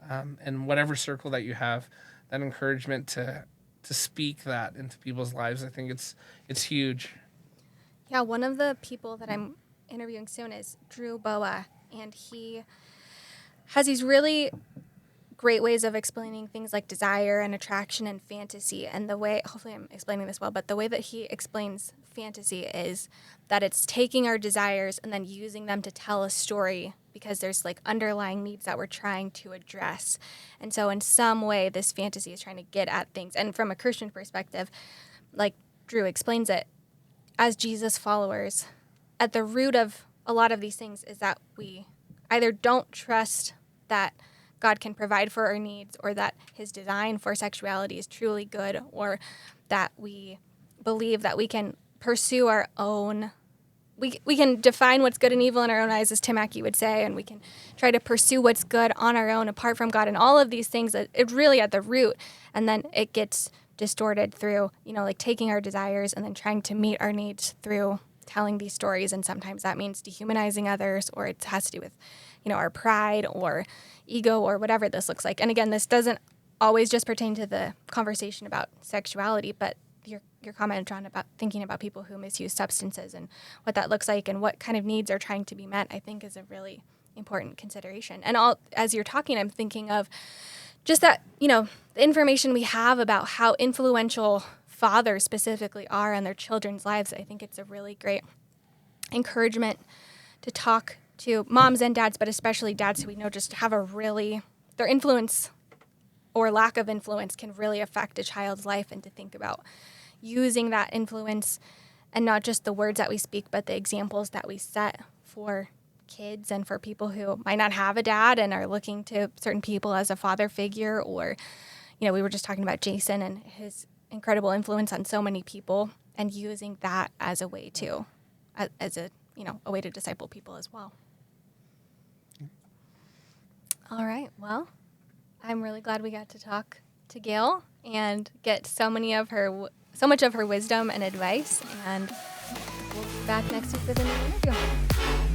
and whatever circle that you have, that encouragement to speak that into people's lives. I think it's huge. Yeah, one of the people that I'm interviewing soon is Drew Boa, and he has these really great ways of explaining things like desire and attraction and fantasy. And the way, hopefully I'm explaining this well, but the way that he explains fantasy is that it's taking our desires and then using them to tell a story, because there's like underlying needs that we're trying to address. And so in some way, this fantasy is trying to get at things. And from a Christian perspective, like Drew explains it, as Jesus followers, at the root of a lot of these things is that we either don't trust that God can provide for our needs, or that his design for sexuality is truly good, or that we believe that we can pursue our own, we can define what's good and evil in our own eyes, as Tim Mackey would say, and we can try to pursue what's good on our own apart from God, and all of these things, it's really at the root, and then it gets distorted through, like taking our desires and then trying to meet our needs through telling these stories. And sometimes that means dehumanizing others, or it has to do with, our pride or ego or whatever this looks like. And again, this doesn't always just pertain to the conversation about sexuality, but your comment, John, about thinking about people who misuse substances and what that looks like and what kind of needs are trying to be met, I think is a really important consideration. And as you're talking, I'm thinking of just that, the information we have about how influential fathers specifically are in their children's lives. I think it's a really great encouragement to talk to moms and dads, but especially dads who we know just have their influence or lack of influence can really affect a child's life, and to think about using that influence and not just the words that we speak, but the examples that we set for kids and for people who might not have a dad and are looking to certain people as a father figure. Or, we were just talking about Jason and his incredible influence on so many people, and using that as a way to, a way to disciple people as well. All right. Well, I'm really glad we got to talk to Gale and get so much of her wisdom and advice. And we'll be back next week with another interview.